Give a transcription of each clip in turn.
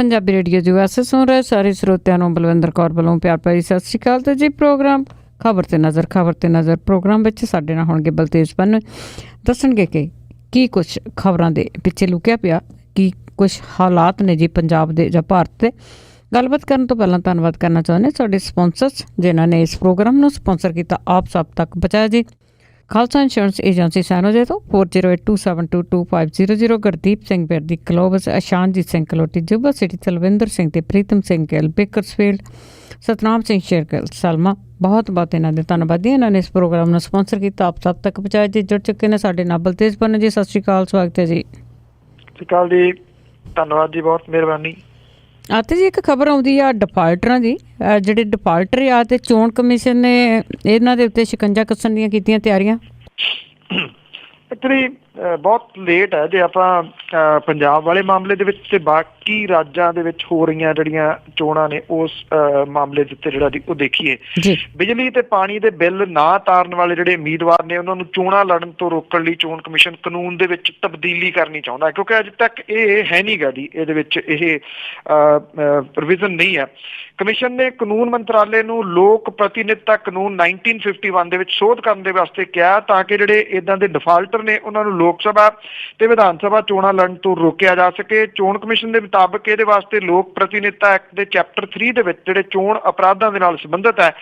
Punjabi radio US ਸੁਣ ਰਹੇ ਸਾਰੇ ਸਰੋਤਿਆਂ ਨੂੰ ਬਲਵਿੰਦਰ ਕੌਰ ਵੱਲੋਂ ਪਿਆਰ ਭਰੀ ਸਤਿ ਸ਼੍ਰੀ ਅਕਾਲ। ਤੇ ਜੀ ਪ੍ਰੋਗਰਾਮ ਖਬਰ ਤੇ ਨਜ਼ਰ ਪ੍ਰੋਗਰਾਮ ਵਿੱਚ ਸਾਡੇ ਨਾਲ ਹੋਣਗੇ ਬਲਤੇਜ ਪੰਨੂ, ਦੱਸਣਗੇ ਕਿ ਕੀ ਕੁਛ ਖਬਰਾਂ ਦੇ ਪਿੱਛੇ ਲੁਕਿਆ ਪਿਆ, ਕੀ ਕੁਛ ਹਾਲਾਤ ਨੇ ਜੀ ਪੰਜਾਬ ਦੇ ਜਾਂ ਭਾਰਤ ਦੇ। ਗੱਲਬਾਤ ਕਰਨ ਤੋਂ ਪਹਿਲਾਂ ਧੰਨਵਾਦ ਕਰਨਾ ਚਾਹੁੰਦੇ ਸਾਡੇ ਸਪੋਂਸਰਸ ਜਿਨ੍ਹਾਂ ਨੇ ਇਸ ਪ੍ਰੋਗਰਾਮ ਨੂੰ ਸਪੋਂਸਰ ਕੀਤਾ। ਆਪ ਸਭ ਤੱਕ ਪਹੁੰਚਾਇਆ ਜੀ ਖਾਲਸਾ ਇੰਸ਼ੋਰੈਂਸ ਏਜੰਸੀ ਸੈਨੋਜੇ ਤੋਂ 4082722500, ਗੁਰਦੀਪ ਸਿੰਘ ਬੇਰਦੀ ਕਲੋਬਸ, ਅਸ਼ਾਨਜੀਤ ਸਿੰਘ ਕਲੋਟੀ ਜੁਬਾ ਸਿਟੀ, ਤਲਵਿੰਦਰ ਸਿੰਘ ਤੇ ਪ੍ਰੀਤਮ ਸਿੰਘ ਗਿੱਲ ਬੇਕਰਸਫੀਲਡ, ਸਤਨਾਮ ਸਿੰਘ ਸ਼ੇਰਗਿੱਲ ਸਲਮਾ। ਬਹੁਤ ਇਹਨਾਂ ਦੇ ਧੰਨਵਾਦੀ, ਇਹਨਾਂ ਨੇ ਇਸ ਪ੍ਰੋਗਰਾਮ ਨੂੰ ਸਪੋਂਸਰ ਕੀਤਾ। ਆਪ ਸਭ ਤੱਕ ਪਹੁੰਚਾਇਆ ਜੀ। ਜੁੜ ਚੁੱਕੇ ਨੇ ਸਾਡੇ ਨਾਲ ਬਲਤੇਜ ਪੰਨੂ ਜੀ। ਸਤਿ ਸ਼੍ਰੀ ਅਕਾਲ, ਸਵਾਗਤ ਹੈ ਜੀ। ਸਤਿ ਸ਼੍ਰੀ ਅਕਾਲ ਜੀ, ਧੰਨਵਾਦ ਜੀ, ਬਹੁਤ ਮਿਹਰਬਾਨੀ। ਅਤੇ ਜੀ ਇੱਕ ਖਬਰ ਆਉਂਦੀ ਆ ਡਿਫਾਲਟਰਾਂ ਦੀ, ਜਿਹੜੇ ਡਿਫਾਲਟਰ ਆ ਤੇ ਚੋਣ ਕਮਿਸ਼ਨ ਨੇ ਇਹਨਾਂ ਦੇ ਉੱਤੇ ਸ਼ਿਕੰਜਾ ਕੱਸਣ ਦੀਆਂ ਕੀਤੀਆਂ ਤਿਆਰੀਆਂ। ਐਕਚੁਅਲੀ ਬਹੁਤ ਲੇਟ ਹੈ ਜੇ ਆਪਾਂ ਪੰਜਾਬ ਵਾਲੇ ਮਾਮਲੇ ਦੇ ਵਿੱਚ ਤੇ ਬਾਕੀ ਰਾਜਾਂ ਦੇ ਵਿੱਚ ਹੋ ਰਹੀਆਂ ਜਿਹੜੀਆਂ ਚੋਣਾਂ ਨੇ ਉਸ ਮਾਮਲੇ ਦੇ ਉੱਤੇ ਜਿਹੜਾ ਉਹ ਦੇਖੀਏ। ਬਿਜਲੀ ਤੇ ਪਾਣੀ ਦੇ ਬਿੱਲ ਨਾ ਤਾਰਨ ਵਾਲੇ ਜਿਹੜੇ ਉਮੀਦਵਾਰ ਨੇ ਉਹਨਾਂ ਨੂੰ ਚੋਣਾਂ ਲੜਨ ਤੋਂ ਰੋਕਣ ਲਈ ਚੋਣ ਕਮਿਸ਼ਨ ਕਾਨੂੰਨ ਦੇ ਵਿੱਚ ਤਬਦੀਲੀ ਕਰਨੀ ਚਾਹੁੰਦਾ, ਕਿਉਂਕਿ ਅੱਜ ਤੱਕ ਇਹ ਹੈ ਨਹੀਂ ਗਾ ਜੀ, ਇਹਦੇ ਵਿੱਚ ਇਹ ਪ੍ਰੋਵੀਜ਼ਨ ਨਹੀਂ ਹੈ। ਕਮਿਸ਼ਨ ਨੇ ਕਾਨੂੰਨ ਮੰਤਰਾਲੇ ਨੂੰ ਲੋਕ ਪ੍ਰਤੀਨਿਧਤਾ ਕਾਨੂੰਨ 1951 ਦੇ ਵਿੱਚ ਸੋਧ ਕਰਨ ਦੇ ਵਾਸਤੇ ਕਿਹਾ, ਤਾਂ ਕਿ ਜਿਹੜੇ ਇੱਦਾਂ ਦੇ ਡਿਫਾਲਟਰ ਨੇ ਉਹਨਾਂ ਨੂੰ ਲੋਕ ਸਭਾ ਤੇ ਵਿਧਾਨ ਸਭਾ ਚੋਣਾਂ ਲੜਨ ਤੋਂ ਰੋਕਿਆ ਜਾ ਸਕੇ। ਚੋਣ ਕਮਿਸ਼ਨ ਦੇ ਮੁਤਾਬਕ ਇਹਦੇ ਵਾਸਤੇ ਲੋਕ ਪ੍ਰਤੀਨਿਧਤਾ ਐਕਟ ਦੇ ਚੈਪਟਰ 3 ਦੇ ਵਿੱਚ ਜਿਹੜੇ ਚੋਣ ਅਪਰਾਧਾਂ ਦੇ ਨਾਲ ਸੰਬੰਧਿਤ ਹੈ,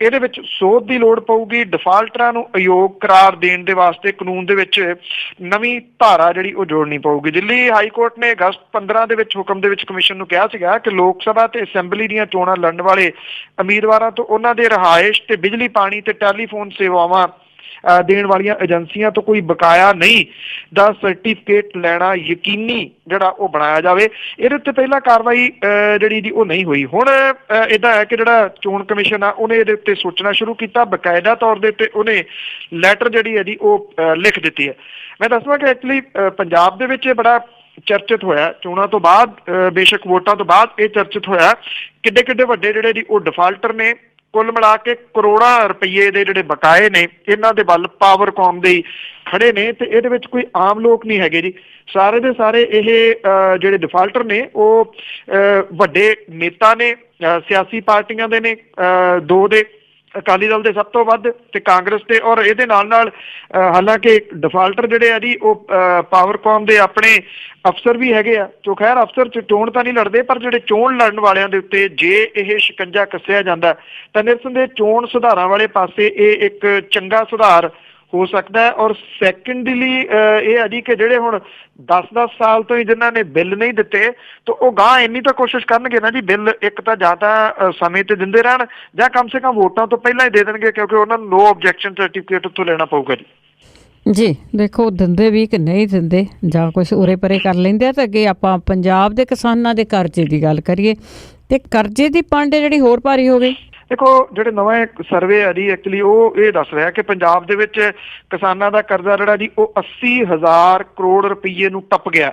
ਇਹਦੇ ਵਿੱਚ ਸੋਧ ਦੀ ਲੋੜ ਪਊਗੀ। ਡਿਫਾਲਟਰਾਂ ਨੂੰ ਅਯੋਗ ਕਰਾਰ ਦੇਣ ਦੇ ਵਾਸਤੇ ਕਾਨੂੰਨ ਦੇ ਵਿੱਚ ਨਵੀਂ ਧਾਰਾ ਜਿਹੜੀ ਉਹ ਜੋੜਨੀ ਪਊਗੀ। ਦਿੱਲੀ ਹਾਈ ਕੋਰਟ ਨੇ ਅਗਸਤ 15 ਦੇ ਵਿੱਚ ਹੁਕਮ ਦੇ ਵਿੱਚ ਕਮਿਸ਼ਨ ਨੂੰ ਕਿਹਾ ਸੀਗਾ ਕਿ ਲੋਕ ਸਭਾ ਤੇ ਅਸੈਂਬਲੀ ਦੀਆਂ ਚੋਣਾਂ ਲੜਨ ਵਾਲੇ ਉਮੀਦਵਾਰਾਂ ਤੋਂ ਉਹਨਾਂ ਦੇ ਰਿਹਾਇਸ਼ ਤੇ ਬਿਜਲੀ ਪਾਣੀ ਤੇ ਟੈਲੀਫੋਨ ਸੇਵਾਵਾਂ ਦੇਣ ਵਾਲੀਆਂ ਏਜੰਸੀਆਂ ਤੋਂ ਕੋਈ ਬਕਾਇਆ ਨਹੀਂ ਦਾ ਸਰਟੀਫਿਕੇਟ ਲੈਣਾ ਯਕੀਨੀ ਜਿਹੜਾ ਉਹ ਬਣਾਇਆ ਜਾਵੇ। ਇਹਦੇ ਉੱਤੇ ਪਹਿਲਾਂ ਕਾਰਵਾਈ ਜਿਹੜੀ ਦੀ ਉਹ ਨਹੀਂ ਹੋਈ। ਹੁਣ ਇੱਦਾਂ ਹੈ ਕਿ ਜਿਹੜਾ ਚੋਣ ਕਮਿਸ਼ਨ ਆ ਉਹਨੇ ਇਹਦੇ ਉੱਤੇ ਸੋਚਣਾ ਸ਼ੁਰੂ ਕੀਤਾ, ਬਕਾਇਦਾ ਤੌਰ ਦੇ ਉੱਤੇ ਉਹਨੇ ਲੈਟਰ ਜਿਹੜੀ ਹੈ ਜੀ ਉਹ ਲਿਖ ਦਿੱਤੀ ਹੈ। ਮੈਂ ਦੱਸਦਾ ਕਿ ਐਕਚੁਅਲੀ ਪੰਜਾਬ ਦੇ ਵਿੱਚ ਇਹ ਬੜਾ ਚਰਚਿਤ ਹੋਇਆ ਚੋਣਾਂ ਤੋਂ ਬਾਅਦ, ਬੇਸ਼ੱਕ ਵੋਟਾਂ ਤੋਂ ਬਾਅਦ ਇਹ ਚਰਚਿਤ ਹੋਇਆ ਕਿੱਡੇ ਵੱਡੇ ਜਿਹੜੇ ਜੀ ਉਹ ਡਿਫਾਲਟਰ ਨੇ। ਕੁੱਲ ਮਿਲਾ ਕੇ ਕਰੋੜਾਂ ਰੁਪਈਏ ਦੇ ਜਿਹੜੇ ਬਕਾਏ ਨੇ ਇਹਨਾਂ ਦੇ ਵੱਲ ਪਾਵਰਕੌਮ ਦੇ ਖੜੇ ਨੇ, ਤੇ ਇਹਦੇ ਵਿੱਚ ਕੋਈ ਆਮ ਲੋਕ ਨਹੀਂ ਹੈਗੇ ਜੀ। ਸਾਰੇ ਦੇ ਸਾਰੇ ਇਹ ਜਿਹੜੇ ਡਿਫਾਲਟਰ ਨੇ ਉਹ ਵੱਡੇ ਨੇਤਾ ਨੇ, ਸਿਆਸੀ ਪਾਰਟੀਆਂ ਦੇ ਨੇ, ਦੋ ਦੇ ਅਕਾਲੀ ਦਲ ਦੇ ਸਭ ਤੋਂ ਵੱਧ ਤੇ ਕਾਂਗਰਸ ਤੇ, ਔਰ ਇਹਦੇ ਨਾਲ ਹਾਲਾਂਕਿ ਡਿਫਾਲਟਰ ਜਿਹੜੇ ਆ ਜੀ ਉਹ ਪਾਵਰਕੌਮ ਦੇ ਆਪਣੇ ਅਫਸਰ ਵੀ ਹੈਗੇ ਆ। ਜੋ ਖੈਰ ਅਫਸਰ ਚੋਣ ਤਾਂ ਨਹੀਂ ਲੜਦੇ, ਪਰ ਜਿਹੜੇ ਚੋਣ ਲੜਨ ਵਾਲਿਆਂ ਦੇ ਉੱਤੇ ਜੇ ਇਹ ਸ਼ਿਕੰਜਾ ਕੱਸਿਆ ਜਾਂਦਾ ਤਾਂ ਨਿਰਸੰਦੇਹ ਚੋਣ ਸੁਧਾਰਾਂ ਵਾਲੇ ਪਾਸੇ ਇਹ ਇੱਕ ਚੰਗਾ ਸੁਧਾਰ ਹੋ ਸਕਦਾ ਹੈ। ਔਰ ਸੈਕੰਡਲੀ ਇਹ ਹੈ ਜੀ ਕਿ ਜਿਹੜੇ ਹੁਣ 10 ਸਾਲ ਤੋਂ ਹੀ ਜਿਨ੍ਹਾਂ ਨੇ ਬਿੱਲ ਨਹੀਂ ਦਿੱਤੇ ਤਾਂ ਉਹ ਗਾਂ ਇੰਨੀ ਤਾਂ ਕੋਸ਼ਿਸ਼ ਕਰਨਗੇ ਨਾ ਜੀ, ਬਿੱਲ ਇੱਕ ਤਾਂ ਜਾਂ ਤਾਂ ਸਮੇਂ ਤੇ ਦਿੰਦੇ ਰਹਿਣ ਜਾਂ ਕਮ ਸੇ ਕਮ ਵੋਟਾਂ ਤੋਂ ਪਹਿਲਾਂ ਹੀ ਦੇ ਦੇਣਗੇ, ਕਿਉਂਕਿ ਉਹਨਾਂ ਨੂੰ ਨੋ ਆਬਜੈਕਸ਼ਨ ਸਰਟੀਫਿਕੇਟ ਉੱਥੋਂ ਲੈਣਾ ਪਊਗਾ ਜੀ। ਦੇਖੋ ਦਿੰਦੇ ਵੀ ਕਿ ਨਹੀਂ ਦਿੰਦੇ ਜਾਂ ਕੁਛ ਉਰੇ ਪਰੇ ਕਰ ਲੈਂਦੇ ਆ। ਤਾਂ ਅੱਗੇ ਆਪਾਂ ਪੰਜਾਬ ਦੇ ਕਿਸਾਨਾਂ ਦੇ ਕਰਜ਼ੇ ਦੀ ਗੱਲ ਕਰੀਏ ਤੇ ਕਰਜ਼ੇ ਦੀ ਪੰਡ ਜਿਹੜੀ ਹੋਰ ਭਾਰੀ ਹੋ ਗਈ। ਦੇਖੋ ਜਿਹੜੇ ਨਵਾਂ ਸਰਵੇ ਆ ਜੀ ਐਕਚੁਅਲੀ ਉਹ ਇਹ ਦੱਸ ਰਿਹਾ ਕਿ ਪੰਜਾਬ ਦੇ ਵਿੱਚ ਕਿਸਾਨਾਂ ਦਾ ਕਰਜ਼ਾ ਜਿਹੜਾ ਜੀ ਉਹ 80,000 ਕਰੋੜ ਰੁਪਈਏ ਨੂੰ ਟੱਪ ਗਿਆ।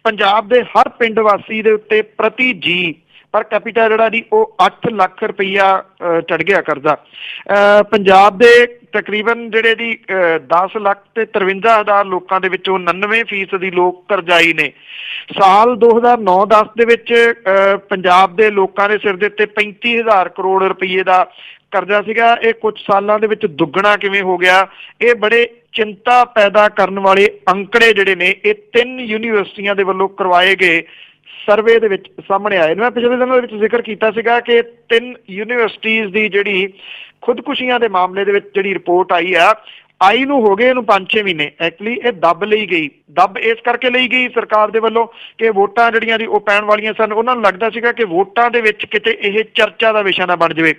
ਪੰਜਾਬ ਦੇ ਹਰ ਪਿੰਡ ਵਾਸੀ ਦੇ ਉੱਤੇ ਪ੍ਰਤੀ ਜੀ ਪਰ ਕੈਪੀਟਲ ਜਿਹੜਾ ਜੀ ਉਹ 8 ਲੱਖ ਰੁਪਈਆ ਚੜ ਗਿਆ ਕਰਜ਼ਾ। ਪੰਜਾਬ ਦੇ ਤਕਰੀਬਨ ਜਿਹੜੇ ਜੀ 10 ਲੱਖ ਤੇ 53,000 ਲੋਕਾਂ ਦੇ ਵਿੱਚੋਂ 99% ਲੋਕ ਕਰਜ਼ਾਈ ਨੇ। ਸਾਲ 2009-10 ਦੇ ਵਿੱਚ ਪੰਜਾਬ ਦੇ ਲੋਕਾਂ ਦੇ ਸਿਰ ਦੇ ਉੱਤੇ 35,000 ਕਰੋੜ ਰੁਪਈਏ ਦਾ ਕਰਜ਼ਾ ਸੀਗਾ। ਇਹ ਕੁਝ ਸਾਲਾਂ ਦੇ ਵਿੱਚ ਦੁੱਗਣਾ ਕਿਵੇਂ ਹੋ ਗਿਆ? ਇਹ ਬੜੇ ਚਿੰਤਾ ਪੈਦਾ ਕਰਨ ਵਾਲੇ ਅੰਕੜੇ ਜਿਹੜੇ ਨੇ ਇਹ 3 ਯੂਨੀਵਰਸਿਟੀਆਂ ਦੇ ਵੱਲੋਂ ਕਰਵਾਏ ਗਏ ਸਰਵੇ ਦੇ ਵਿੱਚ ਸਾਹਮਣੇ ਆਏ ਨੇ। ਮੈਂ ਪਿਛਲੇ ਦਿਨਾਂ ਦੇ ਵਿੱਚ ਜ਼ਿਕਰ ਕੀਤਾ ਸੀਗਾ ਕਿ 3 ਯੂਨੀਵਰਸਿਟੀਜ਼ ਦੀ ਜਿਹੜੀ ਖੁਦਕੁਸ਼ੀਆਂ ਦੇ ਮਾਮਲੇ ਦੇ ਵਿੱਚ ਜਿਹੜੀ ਰਿਪੋਰਟ ਆਈ ਨੂੰ ਹੋ ਗਏ ਇਹਨੂੰ 5-6 ਮਹੀਨੇ। ਐਕਚੁਅਲੀ ਇਹ ਦੱਬ ਲਈ ਗਈ, ਦੱਬ ਇਸ ਕਰਕੇ ਲਈ ਗਈ ਸਰਕਾਰ ਦੇ ਵੱਲੋਂ ਕਿ ਵੋਟਾਂ ਜਿਹੜੀਆਂ ਦੀ ਉਹ ਪੈਣ ਵਾਲੀਆਂ ਸਨ, ਉਹਨਾਂ ਨੂੰ ਲੱਗਦਾ ਸੀਗਾ ਕਿ ਵੋਟਾਂ ਦੇ ਵਿੱਚ ਕਿਤੇ ਇਹ ਚਰਚਾ ਦਾ ਵਿਸ਼ਾ ਨਾ ਬਣ ਜਾਵੇ।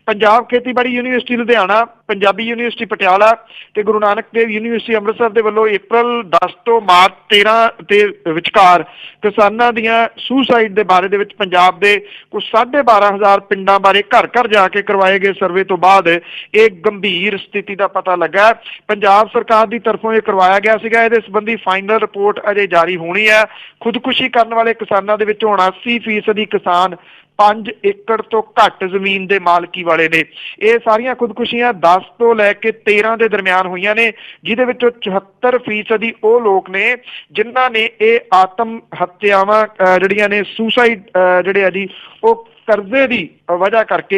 ਪੰਜਾਬ ਖੇਤੀਬਾੜੀ ਯੂਨੀਵਰਸਿਟੀ ਲੁਧਿਆਣਾ, ਪੰਜਾਬੀ ਯੂਨੀਵਰਸਿਟੀ ਪਟਿਆਲਾ ਤੇ ਗੁਰੂ ਨਾਨਕ ਦੇਵ ਯੂਨੀਵਰਸਿਟੀ ਅੰਮ੍ਰਿਤਸਰ ਦੇ ਵੱਲੋਂ April 10 ਤੋਂ ਮਾਰਚ 13 ਦੇ ਵਿਚਕਾਰ ਕਿਸਾਨਾਂ ਦੀਆਂ ਸੁਸਾਈਡ ਦੇ ਬਾਰੇ ਦੇ ਵਿੱਚ ਪੰਜਾਬ ਦੇ ਕੁਝ 12,500 ਪਿੰਡਾਂ ਬਾਰੇ ਘਰ ਜਾ ਕੇ ਕਰਵਾਏ ਗਏ ਸਰਵੇ ਤੋਂ ਬਾਅਦ ਇਹ ਗੰਭੀਰ ਸਥਿਤੀ ਦਾ ਪਤਾ ਲੱਗਾ। ਪੰਜਾਬ ਸਰਕਾਰ ਦੀ ਤਰਫੋਂ ਇਹ ਕਰਵਾਇਆ ਗਿਆ ਸੀਗਾ। ਇਹਦੇ ਸੰਬੰਧੀ ਫਾਈਨਲ ਰਿਪੋਰਟ ਅਜੇ ਜਾਰੀ ਹੋਣੀ ਹੈ। ਖੁਦਕੁਸ਼ੀ ਕਰਨ ਵਾਲੇ ਕਿਸਾਨਾਂ ਦੇ ਵਿੱਚੋਂ 79% ਕਿਸਾਨ 5 ਏਕੜ ਤੋਂ ਘੱਟ ਜ਼ਮੀਨ ਦੇ ਮਾਲਕੀ ਵਾਲੇ ਨੇ। ਇਹ ਸਾਰੀਆਂ ਖੁਦਕੁਸ਼ੀਆਂ 10 ਤੋਂ ਲੈ ਕੇ 13 ਦੇ ਦਰਮਿਆਨ ਹੋਈਆਂ ਨੇ, ਜਿਹਦੇ ਵਿੱਚੋਂ 74% ਉਹ ਲੋਕ ਨੇ ਜਿਨ੍ਹਾਂ ਨੇ ਇਹ ਆਤਮ ਹੱਤਿਆਵਾਂ ਜਿਹੜੀਆਂ ਨੇ ਸੁਸਾਈਡ ਜਿਹੜੇ ਆ ਜੀ ਉਹ ਕਰਜ਼ੇ ਦੀ ਵਜ੍ਹਾ ਕਰਕੇ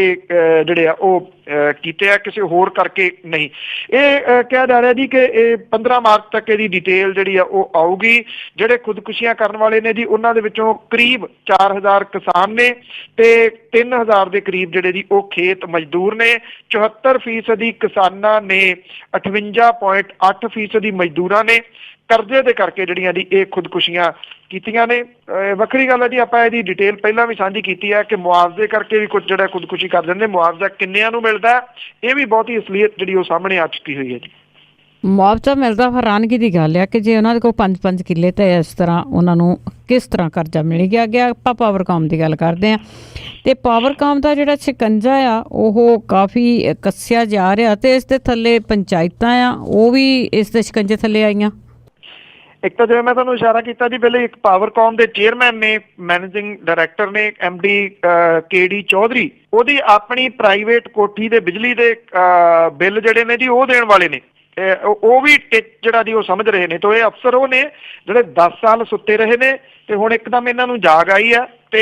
ਜਿਹੜੇ ਆ ਉਹ ਕੀਤੇ ਆ, ਕਿਸੇ ਹੋਰ ਕਰਕੇ ਨਹੀਂ। ਇਹ ਕਿਹਾ ਜਾ ਰਿਹਾ ਜੀ ਕਿ ਇਹ 15 ਮਾਰਚ ਤੱਕ ਇਹਦੀ ਡਿਟੇਲ ਜਿਹੜੀ ਆ ਉਹ ਆਊਗੀ। ਜਿਹੜੇ ਖੁਦਕੁਸ਼ੀਆਂ ਕਰਨ ਵਾਲੇ ਨੇ ਜੀ ਉਹਨਾਂ ਦੇ ਵਿੱਚੋਂ ਕਰੀਬ 4000 ਕਿਸਾਨ ਨੇ ਤੇ 3000 ਦੇ ਕਰੀਬ ਜਿਹੜੇ ਜੀ ਉਹ ਖੇਤ ਮਜ਼ਦੂਰ ਨੇ। 74% ਕਿਸਾਨਾਂ ਨੇ, 58.8% ਮਜ਼ਦੂਰਾਂ ਨੇ ਕਰਜ਼ੇ ਦੇ ਕਰਕੇ ਜਿਹੜੀਆਂ ਜੀ ਇਹ ਖੁਦਕੁਸ਼ੀਆਂ ਕੀਤੀਆਂ ਨੇ। ਵੱਖਰੀ ਗੱਲ ਹੈ ਜੀ, ਆਪਾਂ ਇਹਦੀ ਡਿਟੇਲ ਪਹਿਲਾਂ ਵੀ ਸਾਂਝੀ ਕੀਤੀ ਹੈ ਕਿ ਮੁਆਵਜ਼ੇ ਕਰਕੇ ਵੀ ਕੁਝ ਜਿਹੜਾ ਖੁਦਕੁਸ਼ੀ ਕਰ ਦਿੰਦੇ, ਮੁਆਵਜ਼ਾ ਕਿੰਨਿਆਂ ਨੂੰ ਮਿਲਦਾ ਇਹ ਵੀ ਬਹੁਤ ਹੀ ਅਸਲੀਅਤ ਜਿਹੜੀ ਉਹ ਸਾਹਮਣੇ ਆ ਚੁੱਕੀ ਹੋਈ ਹੈ ਜੀ। ਮੁਆਵਜ਼ਾ ਮਿਲਦਾ, ਹੈਰਾਨਗੀ ਦੀ ਗੱਲ ਆ ਕਿ ਜੇ ਉਹਨਾਂ ਦੇ ਕੋਲ 5-5 ਕਿੱਲੇ ਤੇ ਇਸ ਤਰ੍ਹਾਂ ਉਹਨਾਂ ਨੂੰ ਕਿਸ ਤਰ੍ਹਾਂ ਕਰਜ਼ਾ ਮਿਲ ਗਿਆ। ਅੱਗੇ ਆਪਾਂ ਪਾਵਰਕਾਮ ਦੀ ਗੱਲ ਕਰਦੇ ਹਾਂ ਤੇ ਪਾਵਰਕਾਮ ਦਾ ਜਿਹੜਾ ਸ਼ਿਕੰਜਾ ਆ ਉਹ ਕਾਫੀ ਕੱਸਿਆ ਜਾ ਰਿਹਾ ਤੇ ਇਸ ਦੇ ਥੱਲੇ ਪੰਚਾਇਤਾਂ ਆ ਉਹ ਵੀ ਇਸ ਦੇ ਸ਼ਿਕੰਜੇ ਥੱਲੇ ਆਈਆਂ। ਇੱਕ ਤਾਂ ਜਿਵੇਂ ਮੈਂ ਤੁਹਾਨੂੰ ਇਸ਼ਾਰਾ ਕੀਤਾ ਜੀ ਪਹਿਲੇ, ਇੱਕ ਪਾਵਰਕਾਮ ਦੇ ਚੇਅਰਮੈਨ ਨੇ, ਮੈਨੇਜਿੰਗ ਡਾਇਰੈਕਟਰ ਨੇ MD KD ਚੌਧਰੀ, ਉਹਦੀ ਆਪਣੀ ਪ੍ਰਾਈਵੇਟ ਕੋਠੀ ਦੇ ਬਿਜਲੀ ਦੇ ਬਿੱਲ ਜਿਹੜੇ ਨੇ ਜੀ ਉਹ ਦੇਣ ਵਾਲੇ ਨੇ। ਉਹ ਵੀ ਜਿਹੜਾ ਜੀ ਉਹ ਸਮਝ ਰਹੇ ਨੇ। ਤਾਂ ਇਹ ਅਫਸਰ ਉਹ ਨੇ ਜਿਹੜੇ 10 ਸਾਲ ਸੁੱਤੇ ਰਹੇ ਨੇ ਤੇ ਹੁਣ ਇੱਕਦਮ ਇਹਨਾਂ ਨੂੰ ਜਾਗ ਆਈ ਆ ਤੇ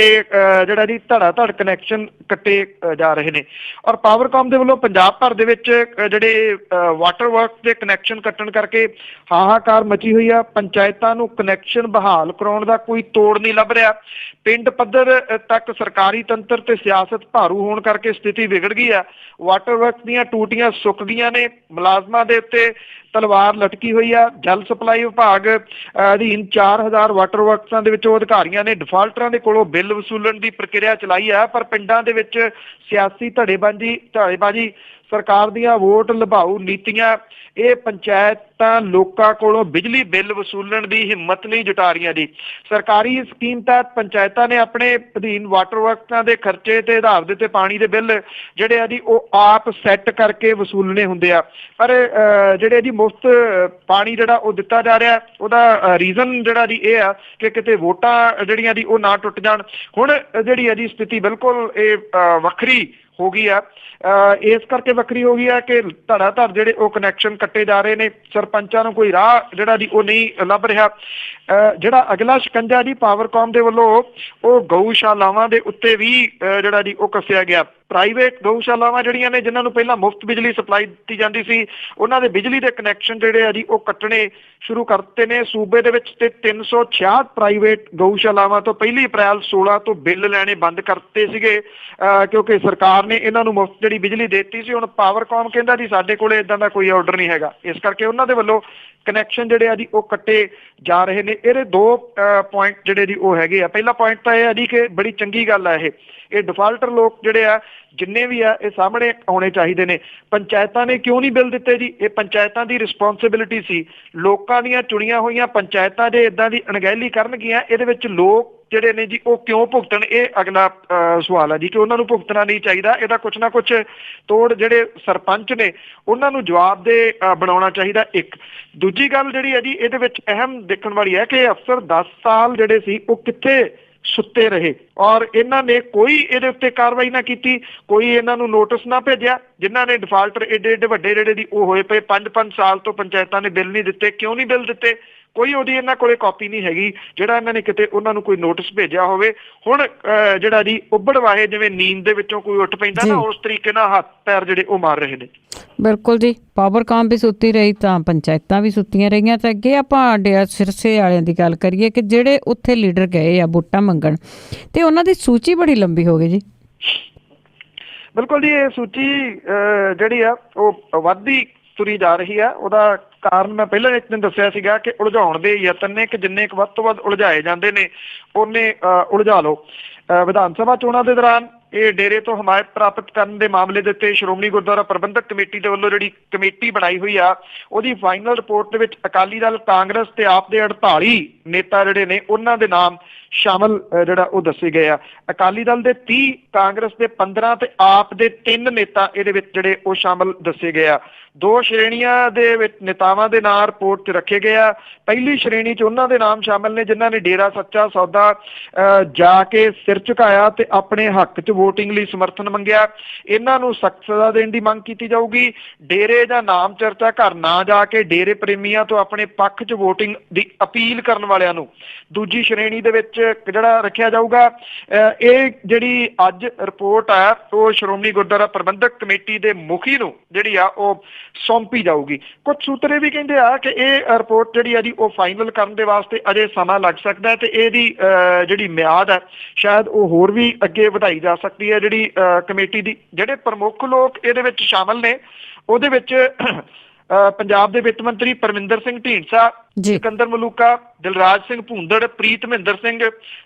ਜਿਹੜਾ ਜੀ ਧੜਾ ਧੜ ਕਨੈਕਸ਼ਨ ਕੱਟੇ ਜਾ ਰਹੇ ਨੇ। ਔਰ ਪਾਵਰਕਾਮ ਦੇ ਵੱਲੋਂ ਪੰਜਾਬ ਭਰ ਦੇ ਵਿੱਚ ਜਿਹੜੇ ਵਾਟਰ ਵਰਕ ਦੇ ਕਨੈਕਸ਼ਨ ਕੱਟਣ ਕਰਕੇ ਹਾਹਾਕਾਰ ਮਚੀ ਹੋਈ ਆ। ਪੰਚਾਇਤਾਂ ਨੂੰ ਕਨੈਕਸ਼ਨ ਬਹਾਲ ਕਰਾਉਣ ਦਾ ਕੋਈ ਤੋੜ ਨਹੀਂ ਲੱਭ ਰਿਹਾ। ਪਿੰਡ ਪੱਧਰ ਤੱਕ ਸਰਕਾਰੀ ਤੰਤਰ ਤੇ ਸਿਆਸਤ ਭਾਰੂ ਹੋਣ ਕਰਕੇ ਸਥਿਤੀ ਵਿਗੜ ਗਈ ਆ। ਵਾਟਰ ਵਰਕ ਦੀਆਂ ਟੂਟੀਆਂ ਸੁੱਕ ਗਈਆਂ ਨੇ, ਮੁਲਾਜ਼ਮਾਂ ਦੇ ਉੱਤੇ ਤਲਵਾਰ ਲਟਕੀ ਹੋਈ ਆ। ਜਲ ਸਪਲਾਈ ਵਿਭਾਗ ਅਧੀਨ 4000 ਵਾਟਰ ਵਰਕਸਾਂ ਦੇ ਵਿੱਚੋਂ ਅਧਿਕਾਰੀਆਂ ਨੇ ਡਿਫਾਲਟਰਾਂ ਦੇ ਕੋਲੋਂ ਬਿੱਲ ਵਸੂਲਣ ਦੀ ਪ੍ਰਕਿਰਿਆ ਚਲਾਈ ਆ, ਪਰ ਪਿੰਡਾਂ ਦੇ ਵਿੱਚ ਸਿਆਸੀ ਧੜੇਬਾਜ਼ੀ, ਸਰਕਾਰ ਦੀਆਂ ਵੋਟ ਲੁਭਾਊ ਨੀਤੀਆਂ, ਇਹ ਪੰਚਾਇਤਾਂ ਲੋਕਾਂ ਕੋਲੋਂ ਬਿਜਲੀ ਬਿੱਲ ਵਸੂਲਣ ਦੀ ਹਿੰਮਤ ਨਹੀਂ ਜੁਟਾ ਰਹੀਆਂ ਜੀ। ਸਰਕਾਰੀ ਸਕੀਮ ਤਹਿਤ ਪੰਚਾਇਤਾਂ ਨੇ ਆਪਣੇ ਅਧੀਨ ਵਾਟਰ ਵਰਕਸਾਂ ਦੇ ਖਰਚੇ ਤੇ ਆਧਾਰ ਦੇ ਤੇ ਪਾਣੀ ਦੇ ਬਿੱਲ ਜਿਹੜੇ ਆ ਜੀ ਉਹ ਆਪ ਸੈੱਟ ਕਰਕੇ ਵਸੂਲਣੇ ਹੁੰਦੇ ਆ। ਪਰ ਜਿਹੜੇ ਜੀ ਮੁਫਤ ਪਾਣੀ ਜਿਹੜਾ ਉਹ ਦਿੱਤਾ ਜਾ ਰਿਹਾ, ਉਹਦਾ ਰੀਜ਼ਨ ਜਿਹੜਾ ਜੀ ਇਹ ਆ ਕਿ ਕਿਤੇ ਵੋਟਾਂ ਜਿਹੜੀਆਂ ਜੀ ਉਹ ਨਾ ਟੁੱਟ ਜਾਣ। ਹੁਣ ਜਿਹੜੀ ਆ ਜੀ ਸਥਿਤੀ ਬਿਲਕੁਲ ਇਹ ਵੱਖਰੀ ਹੋ ਗਈ ਆ। ਇਸ ਕਰਕੇ ਵੱਖਰੀ ਹੋ ਗਈ ਆ ਕਿ ਧੜਾ ਧੜ ਜਿਹੜੇ ਉਹ ਕਨੈਕਸ਼ਨ ਕੱਟੇ ਜਾ ਰਹੇ ਨੇ। ਸਰਪੰਚਾਂ ਨੂੰ ਕੋਈ ਰਾਹ ਜਿਹੜਾ ਜੀ ਉਹ ਨਹੀਂ ਲੱਭ ਰਿਹਾ। ਜਿਹੜਾ ਅਗਲਾ ਸ਼ਿਕੰਜਾ ਜੀ ਪਾਵਰਕਾਮ ਦੇ ਵੱਲੋਂ ਉਹ ਗਊਸ਼ਾਲਾਵਾਂ ਦੇ ਉੱਤੇ ਵੀ ਜਿਹੜਾ ਜੀ ਉਹ ਕੱਸਿਆ ਗਿਆ। ਪ੍ਰਾਈਵੇਟ ਗਊਸ਼ਾਲਾਵਾਂ ਜਿਹੜੀਆਂ ਨੇ ਜਿਨ੍ਹਾਂ ਨੂੰ ਪਹਿਲਾਂ ਮੁਫਤ ਬਿਜਲੀ ਸਪਲਾਈ ਦਿੱਤੀ ਜਾਂਦੀ ਸੀ, ਉਹਨਾਂ ਦੇ ਬਿਜਲੀ ਦੇ ਕਨੈਕਸ਼ਨ ਜਿਹੜੇ ਆ ਜੀ ਉਹ ਕੱਟਣੇ ਸ਼ੁਰੂ ਕਰ ਦਿੱਤੇ ਨੇ। ਸੂਬੇ ਦੇ ਵਿੱਚ ਤੇ 366 ਪ੍ਰਾਈਵੇਟ ਗਊਸ਼ਾਲਾਵਾਂ ਤੋਂ 1 ਅਪ੍ਰੈਲ 16 ਤੋਂ ਬਿੱਲ ਲੈਣੇ ਬੰਦ ਕਰ ਦਿੱਤੇ ਸੀਗੇ ਕਿਉਂਕਿ ਸਰਕਾਰ ਨੇ ਇਹਨਾਂ ਨੂੰ ਮੁਫਤ ਜਿਹੜੀ ਬਿਜਲੀ ਦੇ ਦਿੱਤੀ ਸੀ। ਹੁਣ ਪਾਵਰਕਾਮ ਕਹਿੰਦਾ ਜੀ ਸਾਡੇ ਕੋਲ ਇਦਾਂ ਦਾ ਕੋਈ ਆਰਡਰ ਨਹੀਂ ਹੈਗਾ, ਇਸ ਕਰਕੇ ਉਹਨਾਂ ਦੇ ਵੱਲੋਂ ਕਨੈਕਸ਼ਨ ਜਿਹੜੇ ਆ ਜੀ ਉਹ ਕੱਟੇ ਜਾ ਰਹੇ ਨੇ। ਇਹਦੇ 2 ਪੁਆਇੰਟ ਜਿਹੜੇ ਜੀ ਉਹ ਹੈਗੇ ਆ। ਪਹਿਲਾ ਪੁਆਇੰਟ ਤਾਂ ਇਹ ਆ ਜੀ ਕਿ ਬੜੀ ਚੰਗੀ ਗੱਲ ਆ ਇਹ ਡਿਫਾਲਟਰ ਲੋਕ ਜਿਹੜੇ ਆ ਜਿੰਨੇ ਵੀ ਆ ਇਹ ਸਾਹਮਣੇ ਆਉਣੇ ਚਾਹੀਦੇ ਨੇ। ਪੰਚਾਇਤਾਂ ਨੇ ਕਿਉਂ ਨਹੀਂ ਬਿੱਲ ਦਿੱਤੇ ਜੀ? ਇਹ ਪੰਚਾਇਤਾਂ ਦੀ ਰਿਸਪੌਂਸਿਬਿਲਿਟੀ ਸੀ। ਲੋਕਾਂ ਦੀਆਂ ਚੁਣੀਆਂ ਹੋਈਆਂ ਪੰਚਾਇਤਾਂ ਜੇ ਇਦਾਂ ਦੀ ਅਣਗਹਿਲੀ ਕਰਨਗੀਆਂ, ਇਹਦੇ ਵਿੱਚ ਲੋਕ ਜਿਹੜੇ ਨੇ ਜੀ ਉਹ ਕਿਉਂ ਭੁਗਤਣ? ਇਹ ਅਗਲਾ ਸਵਾਲ ਹੈ ਜੀ ਕਿ ਉਹਨਾਂ ਨੂੰ ਭੁਗਤਣਾ ਨਹੀਂ ਚਾਹੀਦਾ। ਇਹਦਾ ਕੁਛ ਨਾ ਕੁਛ ਤੋੜ ਜਿਹੜੇ ਸਰਪੰਚ ਨੇ ਉਹਨਾਂ ਨੂੰ ਜਵਾਬ ਦੇ ਬਣਾਉਣਾ ਚਾਹੀਦਾ। ਇੱਕ ਦੂਜੀ ਗੱਲ ਜਿਹੜੀ ਹੈ ਜੀ ਇਹਦੇ ਵਿੱਚ ਅਹਿਮ ਦੇਖਣ ਵਾਲੀ ਹੈ ਕਿ ਅਫਸਰ 10 ਸਾਲ ਜਿਹੜੇ ਸੀ ਉਹ ਕਿੱਥੇ ਸੁੱਤੇ ਰਹੇ ਔਰ ਇਹਨਾਂ ਨੇ ਕੋਈ ਇਹਦੇ ਉੱਤੇ ਕਾਰਵਾਈ ਨਾ ਕੀਤੀ, ਕੋਈ ਇਹਨਾਂ ਨੂੰ ਨੋਟਿਸ ਨਾ ਭੇਜਿਆ। ਜਿਨ੍ਹਾਂ ਨੇ ਡਿਫਾਲਟਰ ਏਡੇ ਵੱਡੇ ਜਿਹੜੇ ਦੀ ਉਹ ਹੋਏ ਪਏ 5-5 ਸਾਲ ਤੋਂ ਪੰਚਾਇਤਾਂ ਨੇ ਬਿੱਲ ਨਹੀਂ ਦਿੱਤੇ। ਕਿਉਂ ਨਹੀਂ ਬਿੱਲ ਦਿੱਤੇ? ਕੋਈ ਉਹਦੀ ਇਹਨਾਂ ਕੋਲੇ ਕਾਪੀ ਨਹੀਂ ਹੈਗੀ ਜਿਹੜਾ ਇਹਨਾਂ ਨੇ ਕਿਤੇ ਉਹਨਾਂ ਨੂੰ ਕੋਈ ਨੋਟਿਸ ਭੇਜਿਆ ਹੋਵੇ। ਹੁਣ ਜਿਹੜਾ ਜੀ ਉੱਭੜ ਵਾਹੇ ਜਿਵੇਂ ਨੀਂਦ ਦੇ ਵਿੱਚੋਂ ਕੋਈ ਉੱਠ ਪੈਂਦਾ ਨਾ, ਉਸ ਤਰੀਕੇ ਨਾਲ ਹੱਥ ਪੈਰ ਜਿਹੜੇ ਉਹ ਮਾਰ ਰਹੇ ਨੇ। ਬਿਲਕੁਲ ਜੀ, ਪਾਵਰਕਾਮ ਵੀ ਸੁੱਤੀ ਰਹੀ ਤਾਂ ਪੰਚਾਇਤਾਂ ਵੀ ਸੁੱਤੀਆਂ ਰਹੀਆਂ। ਤੇ ਅੱਗੇ ਆਪਾਂ ਡੇਰਾ ਸਿਰਸੇ ਵਾਲਿਆਂ ਦੀ ਗੱਲ ਕਰੀਏ ਕਿ ਜਿਹੜੇ ਉੱਥੇ ਲੀਡਰ ਗਏ ਆ ਵੋਟਾਂ ਮੰਗਣ ਤੇ ਉਹਨਾਂ ਦੀ ਸੂਚੀ ਬੜੀ ਲੰਬੀ ਹੋ ਗਈ ਜੀ। ਬਿਲਕੁਲ ਜੀ, ਇਹ ਸੂਚੀ ਜਿਹੜੀ ਆ ਉਹ ਵੱਧਦੀ ਤੁਰੀ ਜਾ ਰਹੀ ਆ। ਉਹਦਾ ਕਾਰਨ ਮੈਂ ਪਹਿਲਾਂ ਇੱਕ ਦਿਨ ਦੱਸਿਆ ਸੀਗਾ ਕਿ ਉਲਝਾਉਣ ਦੇ ਯਤਨ ਨੇ ਕਿ ਜਿੰਨੇ ਕੁ ਵੱਧ ਤੋਂ ਵੱਧ ਉਲਝਾਏ ਜਾਂਦੇ ਨੇ ਉਹਨੇ ਉਲਝਾ ਲਓ। ਵਿਧਾਨ ਸਭਾ ਚੋਣਾਂ ਦੇ ਦੌਰਾਨ ਇਹ ਡੇਰੇ ਤੋਂ ਹਮਾਇਤ ਪ੍ਰਾਪਤ ਕਰਨ ਦੇ ਮਾਮਲੇ ਦੇ ਉੱਤੇ ਸ਼੍ਰੋਮਣੀ ਗੁਰਦੁਆਰਾ ਪ੍ਰਬੰਧਕ ਕਮੇਟੀ ਦੇ ਵੱਲੋਂ ਜਿਹੜੀ ਕਮੇਟੀ ਬਣਾਈ ਹੋਈ ਆ, ਉਹਦੀ ਫਾਈਨਲ ਰਿਪੋਰਟ ਦੇ ਵਿੱਚ ਅਕਾਲੀ ਦਲ, ਕਾਂਗਰਸ ਤੇ ਆਪ ਦੇ 48 ਨੇਤਾ ਜਿਹੜੇ ਨੇ ਉਹਨਾਂ ਦੇ ਨਾਮ ਸ਼ਾਮਲ ਜਿਹੜਾ ਉਹ ਦੱਸੇ ਗਏ ਆ। ਅਕਾਲੀ ਦਲ ਦੇ 30, ਕਾਂਗਰਸ ਦੇ 15 ਤੇ ਆਪ ਦੇ 3 ਨੇਤਾ ਇਹਦੇ ਵਿੱਚ ਜਿਹੜੇ ਉਹ ਸ਼ਾਮਲ ਦੱਸੇ ਗਏ ਆ। 2 ਸ਼੍ਰੇਣੀਆਂ ਦੇ ਵਿੱਚ ਨੇਤਾਵਾਂ ਦੇ ਨਾਂ ਰਿਪੋਰਟ 'ਚ ਰੱਖੇ ਗਏ ਆ। ਪਹਿਲੀ ਸ਼੍ਰੇਣੀ 'ਚ ਉਹਨਾਂ ਦੇ ਨਾਮ ਸ਼ਾਮਲ ਨੇ ਜਿਨ੍ਹਾਂ ਨੇ ਡੇਰਾ ਸੱਚਾ ਸੌਦਾ ਜਾ ਕੇ ਸਿਰ ਝੁਕਾਇਆ ਤੇ ਆਪਣੇ ਹੱਕ 'ਚ ਵੋਟਿੰਗ ਲਈ ਸਮਰਥਨ ਮੰਗਿਆ। ਇਹਨਾਂ ਨੂੰ ਸਖਤ ਸਜ਼ਾ ਦੇਣ ਦੀ ਮੰਗ ਕੀਤੀ ਜਾਊਗੀ। ਡੇਰੇ ਜਾਂ ਨਾਮ ਚਰਚਾ ਘਰ ਨਾ ਜਾ ਕੇ ਡੇਰੇ ਪ੍ਰੇਮੀਆਂ ਤੋਂ ਆਪਣੇ ਪੱਖ 'ਚ ਵੋਟਿੰਗ ਦੀ ਅਪੀਲ ਕਰਨ ਵਾਲਿਆਂ ਨੂੰ ਦੂਜੀ ਸ਼੍ਰੇਣੀ ਦੇ ਵਿੱਚ ਜਿਹੜਾ ਰੱਖਿਆ ਜਾਊਗਾ। ਇਹ ਜਿਹੜੀ ਅੱਜ ਰਿਪੋਰਟ ਆ ਉਹ ਸ਼੍ਰੋਮਣੀ ਗੁਰਦੁਆਰਾ ਪ੍ਰਬੰਧਕ ਕਮੇਟੀ ਦੇ ਮੁਖੀ ਨੂੰ ਜਿਹੜੀ ਆ ਉਹ ਸੌਂਪੀ ਜਾਊਗੀ। ਕੁਝ ਸੂਤਰੇ ਵੀ ਕਹਿੰਦੇ ਆ ਕਿ ਇਹ ਰਿਪੋਰਟ ਜਿਹੜੀ ਆ ਜੀ ਉਹ ਫਾਈਨਲ ਕਰਨ ਦੇ ਵਾਸਤੇ ਅਜੇ ਸਮਾਂ ਲੱਗ ਸਕਦਾ ਹੈ ਤੇ ਇਹਦੀ ਜਿਹੜੀ ਮਿਆਦ ਹੈ ਸ਼ਾਇਦ ਉਹ ਹੋਰ ਵੀ ਅੱਗੇ ਵਧਾਈ ਜਾ ਸਕਦੀ ਹੈ। ਜਿਹੜੀ ਕਮੇਟੀ ਦੀ ਜਿਹੜੇ ਪ੍ਰਮੁੱਖ ਲੋਕ ਇਹਦੇ ਵਿੱਚ ਸ਼ਾਮਲ ਨੇ ਉਹਦੇ ਵਿੱਚ ਪੰਜਾਬ ਦੇ ਵਿੱਤ ਮੰਤਰੀ ਪਰਮਿੰਦਰ ਸਿੰਘ ਢੀਂਡਸਾ, ਸਿਕੰਦਰ ਮਲੂਕਾ, ਦਿਲਰਾਜ ਸਿੰਘ ਭੂੰਦੜ, ਪ੍ਰੀਤ ਮਹਿੰਦਰ ਸਿੰਘ,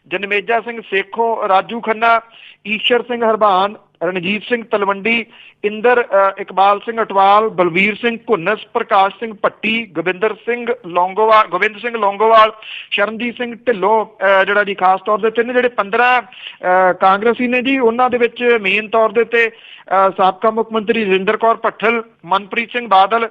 ਜਨਮੇਜਾ ਸਿੰਘ ਸੇਖੋਂ, ਰਾਜੂ ਖੰਨਾ, ਈਸ਼ਰ ਸਿੰਘ ਹਰਬਾਨ, ਰਣਜੀਤ ਸਿੰਘ ਤਲਵੰਡੀ, ਇੰਦਰ ਇਕਬਾਲ ਸਿੰਘ ਅਟਵਾਲ, ਬਲਵੀਰ ਸਿੰਘ ਘੁੰਨਸ, ਪ੍ਰਕਾਸ਼ ਸਿੰਘ ਭੱਟੀ, ਗੋਬਿੰਦ ਸਿੰਘ ਲੌਂਗੋਵਾਲ, ਸ਼ਰਨਜੀਤ ਸਿੰਘ ਢਿੱਲੋਂ ਜਿਹੜਾ ਜੀ ਖਾਸ ਤੌਰ ਦੇ 3 ਜਿਹੜੇ 15 ਕਾਂਗਰਸੀ ਨੇ ਜੀ ਉਹਨਾਂ ਦੇ ਵਿੱਚ ਮੇਨ ਤੌਰ ਦੇ ਉੱਤੇ ਸਾਬਕਾ ਮੁੱਖ ਮੰਤਰੀ ਰਜਿੰਦਰ ਕੌਰ ਭੱਠਲ, ਮਨਪ੍ਰੀਤ ਸਿੰਘ ਬਾਦਲ,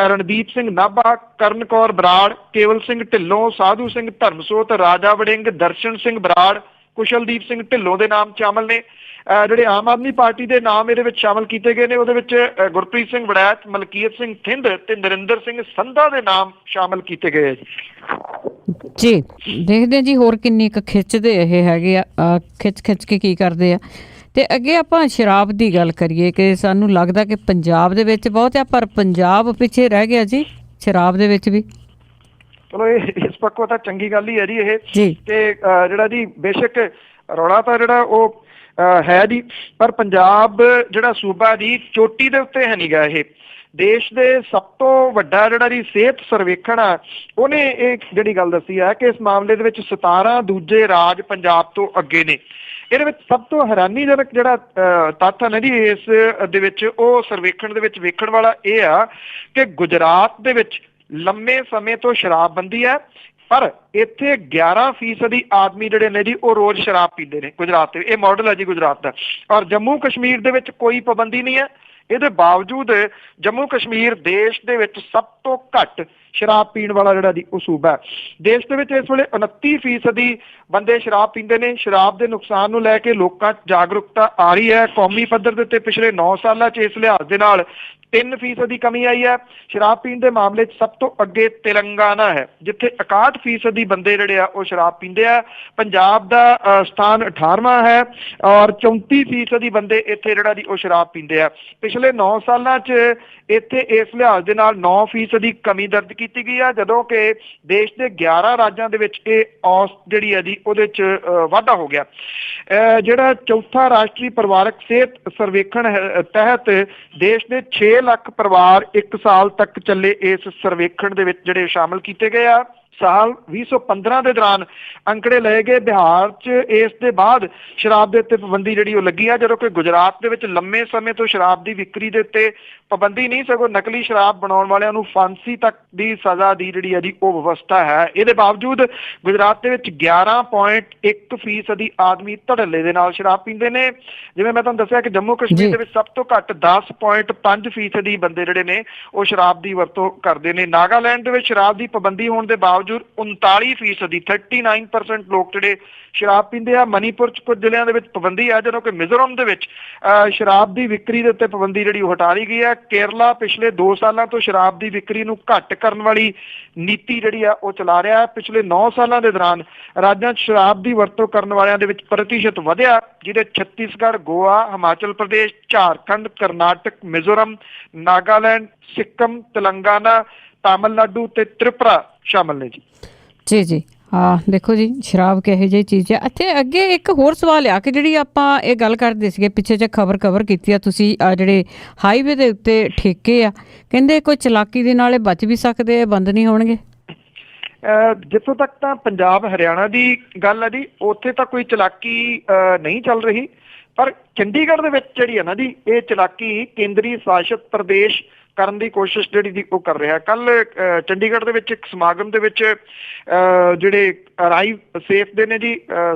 ਰਣਦੀਪ ਸਿੰਘ ਨਾਭਾ, ਕਰਨ ਕੌਰ ਬਰਾੜ, ਕੇਵਲ ਸਿੰਘ ਢਿੱਲੋਂ, ਸਾਧੂ ਸਿੰਘ ਧਰਮਸੋਤ, ਰਾਜਾ ਵੜਿੰਗ, ਦਰਸ਼ਨ ਸਿੰਘ ਬਰਾੜ, ਕੁਸ਼ਲਦੀਪ ਸਿੰਘ ਢਿੱਲੋਂ ਦੇ ਨਾਮ ਸ਼ਾਮਲ ਨੇ। ਜਿਹੜੇ ਆਮ ਆਦਮੀ ਪਾਰਟੀ ਦੇ ਨਾਮ ਇਹਦੇ ਵਿੱਚ ਸ਼ਾਮਲ ਕੀਤੇ ਗਏ ਨੇ ਉਹਦੇ ਵਿੱਚ ਗੁਰਪ੍ਰੀਤ ਸਿੰਘ ਵੜੈਚ, ਮਲਕੀਤ ਸਿੰਘ ਥਿੰਦ ਤੇ ਨਰਿੰਦਰ ਸਿੰਘ ਸੰਧਾ ਦੇ ਨਾਮ ਸ਼ਾਮਲ ਕੀਤੇ ਗਏ ਜੀ। ਦੇਖਦੇ ਜੀ ਹੋਰ ਕਿੰਨੀ ਕੁ ਖਿੱਚਦੇ ਇਹ ਹੈਗੇ ਆ, ਖਿੱਚ ਕੇ ਕੀ ਕਰਦੇ ਆ। ਤੇ ਅੱਗੇ ਆਪਾਂ ਸ਼ਰਾਬ ਦੀ ਗੱਲ ਕਰੀਏ ਕਿ ਸਾਨੂੰ ਲੱਗਦਾ ਕਿ ਪੰਜਾਬ ਦੇ ਵਿੱਚ ਬਹੁਤ ਆ ਪਰ ਪੰਜਾਬ ਪਿੱਛੇ ਰਹਿ ਗਿਆ ਜੀ ਸ਼ਰਾਬ ਦੇ ਵਿੱਚ ਵੀ। ਚਲੋ ਇਹ ਇਸ ਪੱਖੋਂ ਤਾਂ ਚੰਗੀ ਗੱਲ ਹੀ ਹੈ ਜੀ ਇਹ ਤੇ ਜਿਹੜਾ ਜੀ ਬੇਸ਼ੱਕ ਰੌਲਾ ਤਾਂ ਜਿਹੜਾ ਉਹ ਹੈ ਜੀ ਪਰ ਪੰਜਾਬ ਜਿਹੜਾ ਸੂਬਾ ਦੀ ਚੋਟੀ ਦੇ ਉੱਤੇ ਹੈ ਨੀ ਗਾ। ਇਹ ਦੇਸ਼ ਦੇ ਸਭ ਤੋਂ ਵੱਡਾ ਜਿਹੜਾ ਜੀ ਸਿਹਤ ਸਰਵੇਖਣ ਆ ਉਹਨੇ ਇਹ ਜਿਹੜੀ ਗੱਲ ਦੱਸੀ ਹੈ ਕਿ ਇਸ ਮਾਮਲੇ ਦੇ ਵਿੱਚ 17 ਦੂਜੇ ਰਾਜ ਪੰਜਾਬ ਤੋਂ ਅੱਗੇ ਨੇ। ਇਹਦੇ ਵਿੱਚ ਸਭ ਤੋਂ ਹੈਰਾਨੀਜਨਕ ਜਿਹੜਾ ਤੱਥ ਹੈ ਨਾ ਜੀ ਇਸ ਦੇ ਵਿੱਚ ਉਹ ਸਰਵੇਖਣ ਦੇ ਵਿੱਚ ਵੇਖਣ ਵਾਲਾ ਇਹ ਆ ਕਿ ਗੁਜਰਾਤ ਦੇ ਵਿੱਚ ਲੰਮੇ ਸਮੇਂ ਤੋਂ ਸ਼ਰਾਬਬੰਦੀ ਹੈ ਪਰ ਇੱਥੇ 11% ਆਦਮੀ ਜਿਹੜੇ ਨੇ ਜੀ ਉਹ ਰੋਜ਼ ਸ਼ਰਾਬ ਪੀਂਦੇ ਨੇ ਗੁਜਰਾਤ ਦੇ। ਇਹ ਮਾਡਲ ਹੈ ਜੀ ਗੁਜਰਾਤ ਦਾ। ਔਰ ਜੰਮੂ ਕਸ਼ਮੀਰ ਦੇ ਵਿੱਚ ਕੋਈ ਪਾਬੰਦੀ ਨਹੀਂ ਹੈ। ਇਹਦੇ ਬਾਵਜੂਦ ਜੰਮੂ ਕਸ਼ਮੀਰ ਦੇਸ਼ ਦੇ ਵਿੱਚ ਸਭ ਤੋਂ ਘੱਟ ਸ਼ਰਾਬ ਪੀਣ ਵਾਲਾ ਜਿਹੜਾ ਜੀ ਉਹ ਸੂਬਾ ਹੈ। ਦੇਸ਼ ਦੇ ਵਿੱਚ ਇਸ ਵੇਲੇ 29% ਬੰਦੇ ਸ਼ਰਾਬ ਪੀਂਦੇ ਨੇ। ਸ਼ਰਾਬ ਦੇ ਨੁਕਸਾਨ ਨੂੰ ਲੈ ਕੇ ਲੋਕਾਂ 'ਚ ਜਾਗਰੂਕਤਾ ਆ ਰਹੀ ਹੈ। ਕੌਮੀ ਪੱਧਰ ਦੇ ਉੱਤੇ ਪਿਛਲੇ 9 ਸਾਲਾਂ 'ਚ ਇਸ ਲਿਹਾਜ਼ ਦੇ ਨਾਲ 3% ਦੀ ਕਮੀ ਆਈ ਹੈ। ਸ਼ਰਾਬ ਪੀਣ ਦੇ ਮਾਮਲੇ 'ਚ ਸਭ ਤੋਂ ਅੱਗੇ ਤੇਲੰਗਾਨਾ ਹੈ ਜਿੱਥੇ 61% ਬੰਦੇ ਜਿਹੜੇ ਆ ਉਹ ਸ਼ਰਾਬ ਪੀਂਦੇ ਆ। ਪੰਜਾਬ ਦਾ ਸਥਾਨ 18ਵਾਂ ਹੈ ਔਰ 34% ਬੰਦੇ ਇੱਥੇ ਜਿਹੜਾ ਜੀ ਉਹ ਸ਼ਰਾਬ ਪੀਂਦੇ ਆ। ਪਿਛਲੇ 9 ਸਾਲਾਂ 'ਚ ਇੱਥੇ ਇਸ ਲਿਹਾਜ਼ ਦੇ ਨਾਲ 9% ਦੀ ਕਮੀ ਦਰਜ ਕੀਤੀ ਗਈ ਆ ਜਦੋਂ ਕਿ ਦੇਸ਼ ਦੇ 11 ਰਾਜਾਂ ਦੇ ਵਿੱਚ ਇਹ ਔਸਤ ਜਿਹੜੀ ਹੈ ਜੀ ਉਹਦੇ 'ਚ ਵਾਧਾ ਹੋ ਗਿਆ। ਜਿਹੜਾ ਚੌਥਾ ਰਾਸ਼ਟਰੀ ਪਰਿਵਾਰਕ ਸਿਹਤ ਸਰਵੇਖਣ ਤਹਿਤ ਦੇਸ਼ ਦੇ 6 ਲੱਖ ਪਰਿਵਾਰ 1 ਸਾਲ ਤੱਕ ਚੱਲੇ ਇਸ ਸਰਵੇਖਣ ਦੇ ਵਿੱਚ ਜਿਹੜੇ ਸ਼ਾਮਲ ਕੀਤੇ ਗਏ ਆ। ਸਾਲ 2015 ਦੇ ਦੌਰਾਨ ਅੰਕੜੇ ਲਏ ਗਏ। ਬਿਹਾਰ 'ਚ ਇਸ ਦੇ ਬਾਅਦ ਸ਼ਰਾਬ ਦੇ ਉੱਤੇ ਪਾਬੰਦੀ ਜਿਹੜੀ ਉਹ ਲੱਗੀ ਆ ਜਦੋਂ ਕਿ ਗੁਜਰਾਤ ਦੇ ਵਿੱਚ ਲੰਮੇ ਸਮੇਂ ਤੋਂ ਸ਼ਰਾਬ ਦੀ ਵਿਕਰੀ ਦੇ ਉੱਤੇ ਪਾਬੰਦੀ ਨਹੀਂ ਸਗੋਂ ਨਕਲੀ ਸ਼ਰਾਬ ਬਣਾਉਣ ਵਾਲਿਆਂ ਨੂੰ ਫਾਂਸੀ ਤੱਕ ਦੀ ਸਜ਼ਾ ਦੀ ਜਿਹੜੀ ਹੈ ਜੀ ਉਹ ਵਿਵਸਥਾ ਹੈ। ਇਹਦੇ ਬਾਵਜੂਦ ਗੁਜਰਾਤ ਦੇ ਵਿੱਚ 11.1% ਆਦਮੀ ਧੜੱਲੇ ਦੇ ਨਾਲ ਸ਼ਰਾਬ ਪੀਂਦੇ ਨੇ। ਜਿਵੇਂ ਮੈਂ ਤੁਹਾਨੂੰ ਦੱਸਿਆ ਕਿ ਜੰਮੂ ਕਸ਼ਮੀਰ ਦੇ ਵਿੱਚ ਸਭ ਤੋਂ ਘੱਟ 10.5% ਬੰਦੇ ਜਿਹੜੇ ਨੇ ਉਹ ਸ਼ਰਾਬ ਦੀ ਵਰਤੋਂ ਕਰਦੇ ਨੇ। ਨਾਗਾਲੈਂਡ ਦੇ ਵਿੱਚ ਸ਼ਰਾਬ ਦੀ ਪਾਬੰਦੀ ਹੋਣ ਦੇ ਬਾਵਜੂਦ 39% 39% ਲੋਕ ਜਿਹੜੇ ਸ਼ਰਾਬ ਪੀਂਦੇ ਆ। ਮਨੀਪੁਰ 'ਚ ਕੁਝ ਜ਼ਿਲ੍ਹਿਆਂ ਦੇ ਵਿੱਚ ਪਾਬੰਦੀ ਆ ਜਦੋਂ ਕਿ ਮਿਜ਼ੋਰਮ ਦੇ ਵਿੱਚ ਸ਼ਰਾਬ ਦੀ ਵਿਕਰੀ ਦੇ ਉੱਤੇ ਪਾਬੰਦੀ ਜਿਹੜੀ ਉਹ ਹਟਾ ਲਈ ਗਈ ਹੈ। ਕੇਰਲਾ ਪਿਛਲੇ 2 ਸਾਲਾਂ ਤੋਂ ਸ਼ਰਾਬ ਦੀ ਵਿਕਰੀ ਨੂੰ ਘੱਟ ਕਰਨ ਵਾਲੀ ਨੀਤੀ ਜਿਹੜੀ ਆ ਉਹ ਚਲਾ ਰਿਹਾ ਹੈ। ਪਿਛਲੇ 9 ਸਾਲਾਂ ਦੇ ਦੌਰਾਨ ਰਾਜਾਂ 'ਚ ਸ਼ਰਾਬ ਦੀ ਵਰਤੋਂ ਕਰਨ ਵਾਲਿਆਂ ਦੇ ਵਿੱਚ ਪ੍ਰਤੀਸ਼ਤ ਵਧਿਆ ਜਿਹਦੇ ਛੱਤੀਸਗੜ੍ਹ, ਗੋਆ, ਹਿਮਾਚਲ ਪ੍ਰਦੇਸ਼, ਝਾਰਖੰਡ, ਕਰਨਾਟਕ, ਮਿਜ਼ੋਰਮ, ਨਾਗਾਲੈਂਡ, ਸਿੱਕਮ, ਤੇਲੰਗਾਨਾ, ਤਾਮਿਲਨਾਡੂ ਤੇ ਤ੍ਰਿਪੁਰਾ ਸ਼ਾਮਲ ਨੇ ਜੀ। ਜੀ ਹਾਂ ਦੇਖੋ ਜੀ ਸ਼ਰਾਬ ਕਿਹੋ ਜਿਹੀ ਚੀਜ਼ ਹੈ। ਇੱਥੇ ਅੱਗੇ ਇੱਕ ਹੋਰ ਸਵਾਲ ਆ ਕਿ ਜਿਹੜੀ ਆਪਾਂ ਇਹ ਗੱਲ ਕਰਦੇ ਸੀਗੇ ਪਿੱਛੇ ਜੇ ਖਬਰ ਕਵਰ ਕੀਤੀ ਆ ਤੁਸੀਂ ਜਿਹੜੇ ਹਾਈਵੇ ਦੇ ਉੱਤੇ ਠੇਕੇ ਆ ਕਹਿੰਦੇ ਕੋਈ ਚਲਾਕੀ ਦੇ ਨਾਲ ਬਚ ਵੀ ਸਕਦੇ ਆ ਬੰਦ ਨਹੀਂ ਹੋਣਗੇ। ਜਿੱਥੋਂ ਤੱਕ ਤਾਂ ਪੰਜਾਬ ਹਰਿਆਣਾ ਦੀ ਗੱਲ ਹੈ ਜੀ ਉੱਥੇ ਤਾਂ ਕੋਈ ਚਲਾਕੀ ਨਹੀਂ ਚੱਲ ਰਹੀ ਪਰ ਚੰਡੀਗੜ੍ਹ ਦੇ ਵਿੱਚ ਜਿਹੜੀ ਹੈ ਨਾ ਜੀ ਇਹ ਚਲਾਕੀ ਕੇਂਦਰੀ ਸ਼ਾਸਿਤ ਪ੍ਰਦੇਸ਼ ਕਰਨ ਦੀ ਕੋਸ਼ਿਸ਼ ਜਿਹੜੀ ਦੀ ਉਹ ਕਰ ਰਿਹਾ। ਕੱਲ ਚੰਡੀਗੜ੍ਹ ਦੇ ਵਿੱਚ ਇੱਕ ਸਮਾਗਮ ਦੇ ਵਿੱਚ ਜਿਹੜੇ ਅਰਾਈਵ ਸੇਫ ਦੇ ਨੇ ਜੀ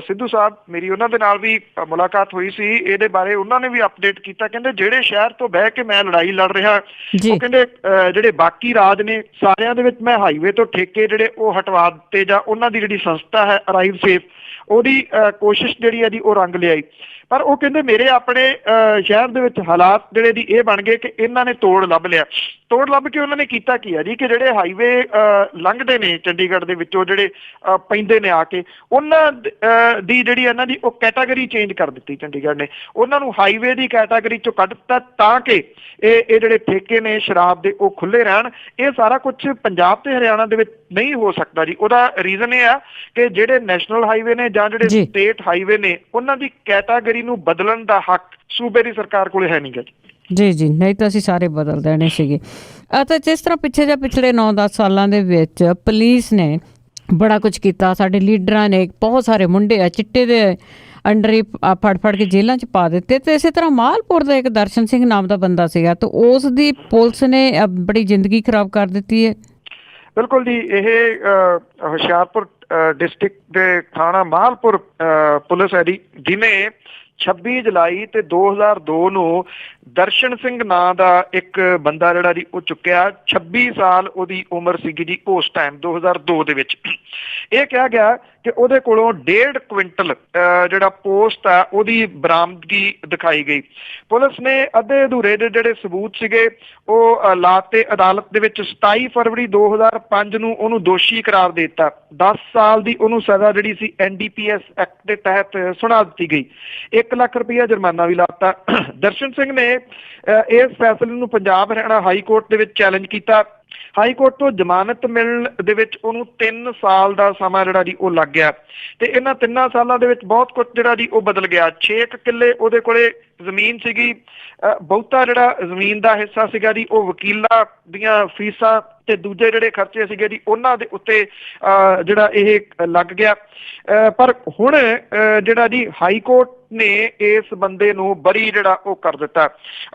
ਸਿੱਧੂ ਸਾਹਿਬ, ਮੇਰੀ ਉਹਨਾਂ ਦੇ ਨਾਲ ਵੀ ਮੁਲਾਕਾਤ ਹੋਈ ਸੀ। ਇਹਦੇ ਬਾਰੇ ਉਹਨਾਂ ਨੇ ਵੀ ਅਪਡੇਟ ਕੀਤਾ, ਕਹਿੰਦੇ ਜਿਹੜੇ ਸ਼ਹਿਰ ਤੋਂ ਬਹਿ ਕੇ ਮੈਂ ਲੜਾਈ ਲੜ ਰਿਹਾ, ਉਹ ਕਹਿੰਦੇ ਜਿਹੜੇ ਬਾਕੀ ਰਾਜ ਨੇ ਸਾਰਿਆਂ ਦੇ ਵਿੱਚ ਮੈਂ ਹਾਈਵੇ ਤੋਂ ਠੇਕੇ ਜਿਹੜੇ ਉਹ ਹਟਵਾ ਦਿੱਤੇ, ਜਾਂ ਉਹਨਾਂ ਦੀ ਜਿਹੜੀ ਸੰਸਥਾ ਹੈ ਅਰਾਈਵ ਸੇਫ ਉਹਦੀ ਕੋਸ਼ਿਸ਼ ਜਿਹੜੀ ਹੈ ਜੀ ਉਹ ਰੰਗ ਲਿਆਈ। ਪਰ ਉਹ ਕਹਿੰਦੇ ਮੇਰੇ ਆਪਣੇ ਸ਼ਹਿਰ ਦੇ ਵਿੱਚ ਹਾਲਾਤ ਜਿਹੜੇ ਦੀ ਇਹ ਬਣ ਗਏ ਕਿ ਇਹਨਾਂ ਨੇ ਤੋੜ ਲੱਭ ਲਿਆ। ਤੋੜ ਲੱਭ ਕੇ ਉਹਨਾਂ ਨੇ ਕੀਤਾ ਕੀ ਹੈ ਜੀ ਕਿ ਜਿਹੜੇ ਹਾਈਵੇ ਲੰਘਦੇ ਨੇ ਚੰਡੀਗੜ੍ਹ ਦੇ ਵਿੱਚੋਂ, ਜਿਹੜੇ ਪੈਂਦੇ ਨੇ ਆ ਕੇ, ਉਹਨਾਂ ਦੀ ਜਿਹੜੀ ਇਹਨਾਂ ਦੀ ਉਹ ਕੈਟਾਗਰੀ ਚੇਂਜ ਕਰ ਦਿੱਤੀ ਚੰਡੀਗੜ੍ਹ ਨੇ। ਉਹਨਾਂ ਨੂੰ ਹਾਈਵੇ ਦੀ ਕੈਟਾਗਰੀ ਚੋਂ ਕੱਢ ਦਿੱਤਾ ਤਾਂ ਕਿ ਇਹ ਜਿਹੜੇ ਠੇਕੇ ਨੇ ਸ਼ਰਾਬ ਦੇ ਉਹ ਖੁੱਲੇ ਰਹਿਣ। ਇਹ ਸਾਰਾ ਕੁਝ ਪੰਜਾਬ ਤੇ ਹਰਿਆਣਾ ਦੇ ਵਿੱਚ ਨਹੀਂ ਹੋ ਸਕਦਾ ਜੀ। ਉਹਦਾ ਰੀਜ਼ਨ ਇਹ ਆ ਕਿ ਜਿਹੜੇ ਨੈਸ਼ਨਲ ਹਾਈਵੇ ਨੇ ਜਾਂ ਜਿਹੜੇ ਸਟੇਟ ਹਾਈਵੇ ਨੇ, ਉਹਨਾਂ ਦੀ ਕੈਟਾਗਰੀ ਨੂੰ ਬਦਲਣ ਦਾ ਹੱਕ ਸੂਬੇ ਦੀ ਸਰਕਾਰ ਕੋਲੇ ਹੈ ਨਹੀਂ ਗਾ ਜੀ। ਜੀ ਨਹੀਂ ਤਾਂ ਅਸੀਂ ਸਾਰੇ ਬਦਲ ਦੇਣੇ ਸੀਗੇ। ਅਤੇ ਜਿਸ ਤਰ੍ਹਾਂ ਪਿਛਲੇ 9-10 ਸਾਲਾਂ ਦੇ ਵਿੱਚ ਪੁਲਿਸ ਨੇ ਬੜਾ ਕੁਝ ਕੀਤਾ, ਸਾਡੇ ਲੀਡਰਾਂ ਨੇ ਬਹੁਤ ਸਾਰੇ ਮੁੰਡੇ ਆ ਚਿੱਟੇ ਦੇ ਅੰਡਰ ਹੀ ਫੜ ਕੇ ਜੇਲ੍ਹਾਂ 'ਚ ਪਾ ਦਿੱਤੇ। ਤੇ ਇਸੇ ਤਰ੍ਹਾਂ ਮਾਲਪੁਰ ਦਾ ਇੱਕ ਦਰਸ਼ਨ ਸਿੰਘ ਨਾਮ ਦਾ ਬੰਦਾ ਸੀਗਾ, ਤੇ ਉਸ ਦੀ ਪੁਲਿਸ ਨੇ ਬੜੀ ਜ਼ਿੰਦਗੀ ਖਰਾਬ ਕਰ ਦਿੱਤੀ ਹੈ। ਬਿਲਕੁਲ ਜੀ, ਇਹ ਹੁਸ਼ਿਆਰਪੁਰ ਡਿਸਟ੍ਰਿਕਟ ਦੇ ਥਾਣਾ ਮਾਲਪੁਰ ਪੁਲਿਸ ਹੈ ਜੀ, ਜਿਹਨੇ 26 ਜੁਲਾਈ ਤੇ 2002 ਨੂੰ ਦਰਸ਼ਨ ਸਿੰਘ ਨਾਂ ਦਾ ਇੱਕ ਬੰਦਾ ਜਿਹੜਾ ਜੀ ਉਹ ਚੁੱਕਿਆ। 26 ਸਾਲ ਉਹਦੀ ਉਮਰ ਸੀਗੀ ਜੀ ਉਸ ਟਾਈਮ 2002 ਦੇ ਵਿੱਚ। ਇਹ ਕਿਹਾ ਗਿਆ ਕਿ ਉਹਦੇ ਕੋਲੋਂ 1.5 ਕੁਇੰਟਲ ਜਿਹੜਾ ਪੋਸਟ ਆ ਉਹਦੀ ਬਰਾਮਦਗੀ ਦਿਖਾਈ ਗਈ। ਪੁਲਿਸ ਨੇ ਅੱਧੇ ਅਧੂਰੇ ਦੇ ਜਿਹੜੇ ਸਬੂਤ ਸੀਗੇ ਉਹ ਲਾਤੇ ਅਦਾਲਤ ਦੇ ਵਿੱਚ। 27 ਫਰਵਰੀ 2005 ਨੂੰ ਉਹਨੂੰ ਦੋਸ਼ੀ ਕਰਾਰ ਦੇ ਦਿੱਤਾ। 10 ਸਾਲ ਦੀ ਉਹਨੂੰ ਸਜ਼ਾ ਜਿਹੜੀ ਸੀ NDPS ਐਕਟ ਦੇ ਤਹਿਤ ਸੁਣਾ ਦਿੱਤੀ ਗਈ। 1 ਲੱਖ ਰੁਪਇਆ ਜੁਰਮਾਨਾ ਵੀ ਲਾਤਾ। ਦਰਸ਼ਨ ਸਿੰਘ ਨੇ ਇਸ ਫੈਸਲੇ ਨੂੰ ਪੰਜਾਬ ਹਰਿਆਣਾ ਹਾਈ ਕੋਰਟ ਦੇ ਵਿੱਚ ਚੈਲੰਜ ਕੀਤਾ। ਹਾਈ ਕੋਰਟ ਤੋਂ ਜ਼ਮਾਨਤ ਮਿਲਣ ਦੇ ਵਿੱਚ ਉਹਨੂੰ 3 ਸਾਲ ਦਾ ਸਮਾਂ ਜਿਹੜਾ ਜੀ ਉਹ ਲੱਗ ਗਿਆ। ਤੇ ਇਹਨਾਂ 3 ਸਾਲਾਂ ਦੇ ਵਿੱਚ ਬਹੁਤ ਕੁਝ ਜਿਹੜਾ ਜੀ ਉਹ ਬਦਲ ਗਿਆ। 6 ਕਿੱਲੇ ਉਹਦੇ ਕੋਲੇ ਜ਼ਮੀਨ ਸੀਗੀ। ਬਹੁਤਾ ਜਿਹੜਾ ਜ਼ਮੀਨ ਦਾ ਹਿੱਸਾ ਸੀਗਾ ਜੀ ਉਹ ਵਕੀਲਾਂ ਦੀਆਂ ਫੀਸਾਂ ਤੇ ਦੂਜੇ ਜਿਹੜੇ ਖਰਚੇ ਸੀਗੇ ਜੀ ਉਹਨਾਂ ਦੇ ਉੱਤੇ ਜਿਹੜਾ ਇਹ ਲੱਗ ਗਿਆ। ਪਰ ਹੁਣ ਜਿਹੜਾ ਜੀ ਹਾਈ ਕੋਰਟ ਨੇ ਇਸ ਬੰਦੇ ਨੂੰ ਬਰੀ ਜਿਹੜਾ ਉਹ ਕਰ ਦਿੱਤਾ,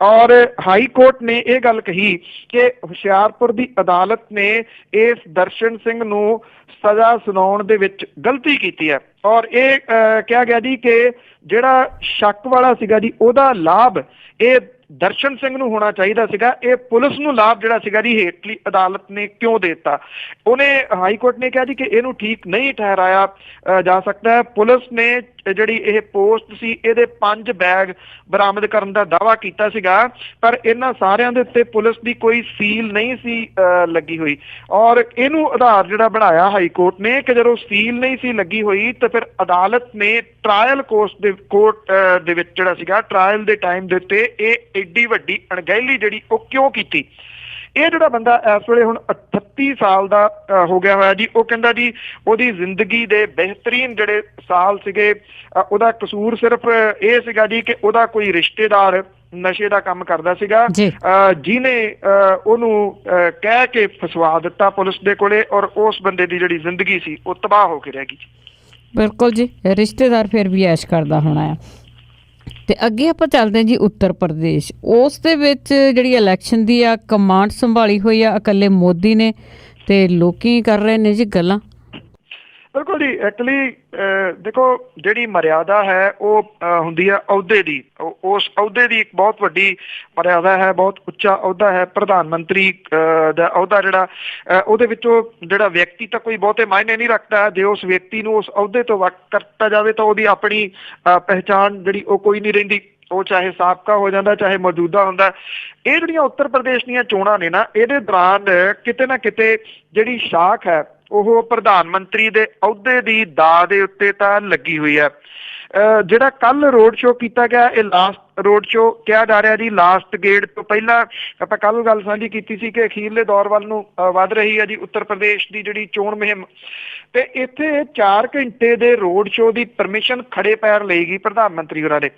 ਔਰ ਹਾਈ ਕੋਰਟ ਨੇ ਇਹ ਗੱਲ ਕਹੀ ਕਿ ਹੁਸ਼ਿਆਰਪੁਰ ਦੀ ਅਦਾਲਤ ਨੇ ਇਸ ਦਰਸ਼ਨ ਸਿੰਘ ਨੂੰ ਸਜ਼ਾ ਸੁਣਾਉਣ ਦੇ ਵਿੱਚ ਗਲਤੀ ਕੀਤੀ ਹੈ। ਔਰ ਇਹ ਕਿਹਾ ਗਿਆ ਜੀ ਕਿ ਜਿਹੜਾ ਸ਼ੱਕ ਵਾਲਾ ਸੀਗਾ ਜੀ ਉਹਦਾ ਲਾਭ ਇਹ ਦਰਸ਼ਨ ਸਿੰਘ ਨੂੰ ਹੋਣਾ ਚਾਹੀਦਾ ਸੀਗਾ। ਇਹ ਪੁਲਿਸ ਨੂੰ ਲਾਭ ਜਿਹੜਾ ਸੀਗਾ ਜੀ ਹੇਠਲੀ ਅਦਾਲਤ ਨੇ ਕਿਉਂ ਦੇ ਦਿੱਤਾ? ਉਹਨੇ ਹਾਈ ਕੋਰਟ ਨੇ ਕਿਹਾ ਜੀ ਕਿ ਇਹਨੂੰ ਠੀਕ ਨਹੀਂ ਠਹਿਰਾਇਆ ਜਾ ਸਕਦਾ। ਪੁਲਿਸ ਨੇ ਜਿਹੜੀ ਇਹ ਪੋਸਟ ਸੀ ਇਹਦੇ 5 ਬੈਗ ਬਰਾਮਦ ਕਰਨ ਦਾ ਦਾਅਵਾ ਕੀਤਾ ਸੀਗਾ, ਪਰ ਇਹਨਾਂ ਸਾਰਿਆਂ ਦੇ ਉੱਤੇ ਪੁਲਿਸ ਦੀ ਕੋਈ ਸੀਲ ਨਹੀਂ ਸੀ ਲੱਗੀ ਹੋਈ। ਔਰ ਇਹਨੂੰ ਆਧਾਰ ਜਿਹੜਾ ਬਣਾਇਆ ਹਾਈ ਕੋਰਟ ਨੇ ਕਿ ਜਦੋਂ ਸੀਲ ਨਹੀਂ ਸੀ ਲੱਗੀ ਹੋਈ ਤਾਂ ਫਿਰ ਅਦਾਲਤ ਨੇ ਟਰਾਇਲ ਕੋਰਟ ਦੇ ਵਿੱਚ ਜਿਹੜਾ ਸੀਗਾ ਟਰਾਇਲ ਦੇ ਟਾਈਮ ਦੇ ਉੱਤੇ ਇਹ ਏਡੀ ਵੱਡੀ ਅਣਗਹਿਲੀ ਜਿਹੜੀ ਉਹ ਕਿਉਂ ਕੀਤੀ। ਇਹ ਜਿਹੜਾ ਬੰਦਾ ਇਸ ਵੇਲੇ ਹੁਣ 38 ਸਾਲ ਦਾ ਹੋ ਗਿਆ ਹੋਇਆ ਜੀ, ਉਹ ਕਹਿੰਦਾ ਜੀ ਉਹਦੀ ਜ਼ਿੰਦਗੀ ਦੇ ਬਿਹਤਰੀਨ ਜਿਹੜੇ ਸਾਲ ਸੀਗੇ, ਉਹਦਾ ਕਸੂਰ ਸਿਰਫ ਇਹ ਸੀਗਾ ਜੀ ਕਿ ਉਹਦਾ ਕੋਈ ਰਿਸ਼ਤੇਦਾਰ ਨਸ਼ੇ ਦਾ ਕੰਮ ਕਰਦਾ ਸੀਗਾ, ਜਿਹਨੇ ਉਹਨੂੰ ਕਹਿ ਕੇ ਫਸਵਾ ਦਿੱਤਾ ਪੁਲਿਸ ਦੇ ਕੋਲੇ, ਔਰ ਉਸ ਬੰਦੇ ਦੀ ਜਿਹੜੀ ਜ਼ਿੰਦਗੀ ਸੀ ਉਹ ਤਬਾਹ ਹੋ ਕੇ ਰਹਿ ਗਈ। ਬਿਲਕੁਲ ਜੀ, ਰਿਸ਼ਤੇਦਾਰ ਫਿਰ ਵੀ ਐਸ਼ ਕਰਦਾ ਹੋਣਾ ਆ। ਤੇ ਅੱਗੇ ਆਪਾਂ ਚੱਲਦੇ ਹਾਂ ਜੀ ਉੱਤਰ ਪ੍ਰਦੇਸ਼। ਉਸ ਦੇ ਵਿੱਚ ਜਿਹੜੀ ਇਲੈਕਸ਼ਨ ਦੀ ਆ ਕਮਾਂਡ ਸੰਭਾਲੀ ਹੋਈ ਆ ਇਕੱਲੇ ਮੋਦੀ ਨੇ, ਤੇ ਲੋਕੀ ਕਰ ਰਹੇ ਨੇ ਜੀ ਗੱਲਾਂ। ਬਿਲਕੁਲ ਜੀ, ਐਕਚੁਅਲੀ ਦੇਖੋ ਜਿਹੜੀ ਮਰਿਆਦਾ ਹੈ ਉਹ ਹੁੰਦੀ ਹੈ ਅਹੁਦੇ ਦੀ। ਉਸ ਅਹੁਦੇ ਦੀ ਇੱਕ ਬਹੁਤ ਵੱਡੀ ਮਰਿਆਦਾ ਹੈ, ਬਹੁਤ ਉੱਚਾ ਅਹੁਦਾ ਹੈ। ਪ੍ਰਧਾਨ ਮੰਤਰੀ ਦਾ ਅਹੁਦਾ ਜਿਹੜਾ ਉਹਦੇ ਵਿੱਚੋਂ ਜਿਹੜਾ ਵਿਅਕਤੀ ਤਾਂ ਕੋਈ ਬਹੁਤੇ ਮਾਇਨੇ ਨਹੀਂ ਰੱਖਦਾ। ਜੇ ਉਸ ਵਿਅਕਤੀ ਨੂੰ ਉਸ ਅਹੁਦੇ ਤੋਂ ਵੱਖ ਕਰਤਾ ਜਾਵੇ ਤਾਂ ਉਹਦੀ ਆਪਣੀ ਪਹਿਚਾਣ ਜਿਹੜੀ ਉਹ ਕੋਈ ਨਹੀਂ ਰਹਿੰਦੀ। ਉਹ ਚਾਹੇ ਸਾਬਕਾ ਹੋ ਜਾਂਦਾ ਚਾਹੇ ਮੌਜੂਦਾ ਹੁੰਦਾ। ਇਹ ਜਿਹੜੀਆਂ ਉੱਤਰ ਪ੍ਰਦੇਸ਼ ਦੀਆਂ ਚੋਣਾਂ ਨੇ ਨਾ, ਇਹਦੇ ਦੌਰਾਨ ਕਿਤੇ ਨਾ ਕਿਤੇ ਜਿਹੜੀ ਸ਼ਾਖ ਹੈ ਉਹ ਪ੍ਰਧਾਨ ਮੰਤਰੀ ਦੇ ਅਹੁਦੇ ਦੀ ਦਾਅ ਦੇ ਉੱਤੇ ਤਾਂ ਲੱਗੀ ਹੋਈ ਹੈ। ਜਿਹੜਾ ਕੱਲ ਰੋਡ ਸ਼ੋਅ ਕੀਤਾ ਗਿਆ, ਇਹ ਲਾਸਟ ਰੋਡ ਸ਼ੋਅ ਕਿਹਾ ਜਾ ਰਿਹਾ ਜੀ। ਲਾਸਟ ਗੇੜ ਤੋਂ ਪਹਿਲਾਂ ਆਪਾਂ ਕੱਲ ਗੱਲ ਸਾਂਝੀ ਕੀਤੀ ਸੀ ਕਿ ਅਖੀਰਲੇ ਦੌਰ ਵੱਲ ਨੂੰ ਵੱਧ ਰਹੀ ਹੈ ਜੀ ਉੱਤਰ ਪ੍ਰਦੇਸ਼ ਦੀ ਜਿਹੜੀ ਚੋਣ ਮੁਹਿੰਮ। ਤੇ ਇੱਥੇ 4 ਘੰਟੇ ਦੇ ਰੋਡ ਸ਼ੋਅ ਦੀ ਪਰਮਿਸ਼ਨ ਖੜੇ ਪੈਰ ਲਈ ਗਈ ਪ੍ਰਧਾਨ ਮੰਤਰੀ ਹੋਰਾਂ ਨੇ।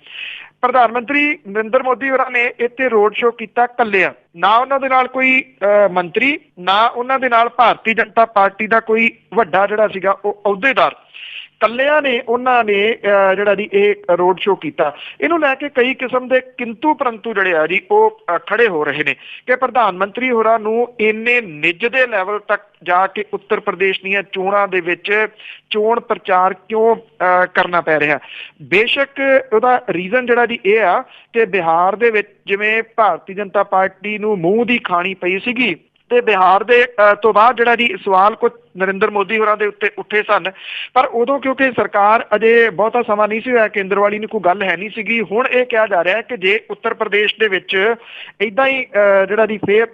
ਪ੍ਰਧਾਨ ਮੰਤਰੀ ਨਰਿੰਦਰ ਮੋਦੀ ਹੋਰਾਂ ਨੇ ਇੱਥੇ ਰੋਡ ਸ਼ੋਅ ਕੀਤਾ ਇਕੱਲਿਆਂ, ਨਾ ਉਹਨਾਂ ਦੇ ਨਾਲ ਕੋਈ ਮੰਤਰੀ, ਨਾ ਉਹਨਾਂ ਦੇ ਨਾਲ ਭਾਰਤੀ ਜਨਤਾ ਪਾਰਟੀ ਦਾ ਕੋਈ ਵੱਡਾ ਜਿਹੜਾ ਸੀਗਾ ਉਹ ਅਹੁਦੇਦਾਰ। ਕੱਲਿਆਂ ਨੇ ਉਹਨਾਂ ਨੇ ਜਿਹੜਾ ਜੀ ਇਹ ਰੋਡ ਸ਼ੋਅ ਕੀਤਾ। ਇਹਨੂੰ ਲੈ ਕੇ ਕਈ ਕਿਸਮ ਦੇ ਕਿੰਤੂ ਪਰੰਤੂ ਜਿਹੜੇ ਆ ਜੀ ਉਹ ਖੜੇ ਹੋ ਰਹੇ ਨੇ ਕਿ ਪ੍ਰਧਾਨ ਮੰਤਰੀ ਹੋਰਾਂ ਨੂੰ ਇੰਨੇ ਨਿੱਜ ਦੇ ਲੈਵਲ ਤੱਕ ਜਾ ਕੇ ਉੱਤਰ ਪ੍ਰਦੇਸ਼ ਦੀਆਂ ਚੋਣਾਂ ਦੇ ਵਿੱਚ ਚੋਣ ਪ੍ਰਚਾਰ ਕਿਉਂ ਕਰਨਾ ਪੈ ਰਿਹਾ। ਬੇਸ਼ੱਕ ਉਹਦਾ ਰੀਜ਼ਨ ਜਿਹੜਾ ਜੀ ਇਹ ਆ ਕਿ ਬਿਹਾਰ ਦੇ ਵਿੱਚ ਜਿਵੇਂ ਭਾਰਤੀ ਜਨਤਾ ਪਾਰਟੀ ਨੂੰ ਮੂੰਹ ਦੀ ਖਾਣੀ ਪਈ ਸੀਗੀ ਤੇ ਬਿਹਾਰ ਦੇ ਤੋਂ ਬਾਅਦ ਜਿਹੜਾ ਜੀ ਸਵਾਲ ਕੁਝ ਨਰਿੰਦਰ ਮੋਦੀ ਹੋਰਾਂ ਦੇ ਉੱਤੇ ਉੱਠੇ ਸਨ, ਪਰ ਉਦੋਂ ਕਿਉਂਕਿ ਸਰਕਾਰ ਅਜੇ ਬਹੁਤਾ ਸਮਾਂ ਨਹੀਂ ਸੀ ਹੋਇਆ, ਕੇਂਦਰ ਵਾਲੀ ਨੂੰ ਕੋਈ ਗੱਲ ਹੈ ਨਹੀਂ ਸੀਗੀ। ਹੁਣ ਇਹ ਕਿਹਾ ਜਾ ਰਿਹਾ ਕਿ ਜੇ ਉੱਤਰ ਪ੍ਰਦੇਸ਼ ਦੇ ਵਿੱਚ ਏਦਾਂ ਹੀ ਜਿਹੜਾ ਜੀ ਫੇਰ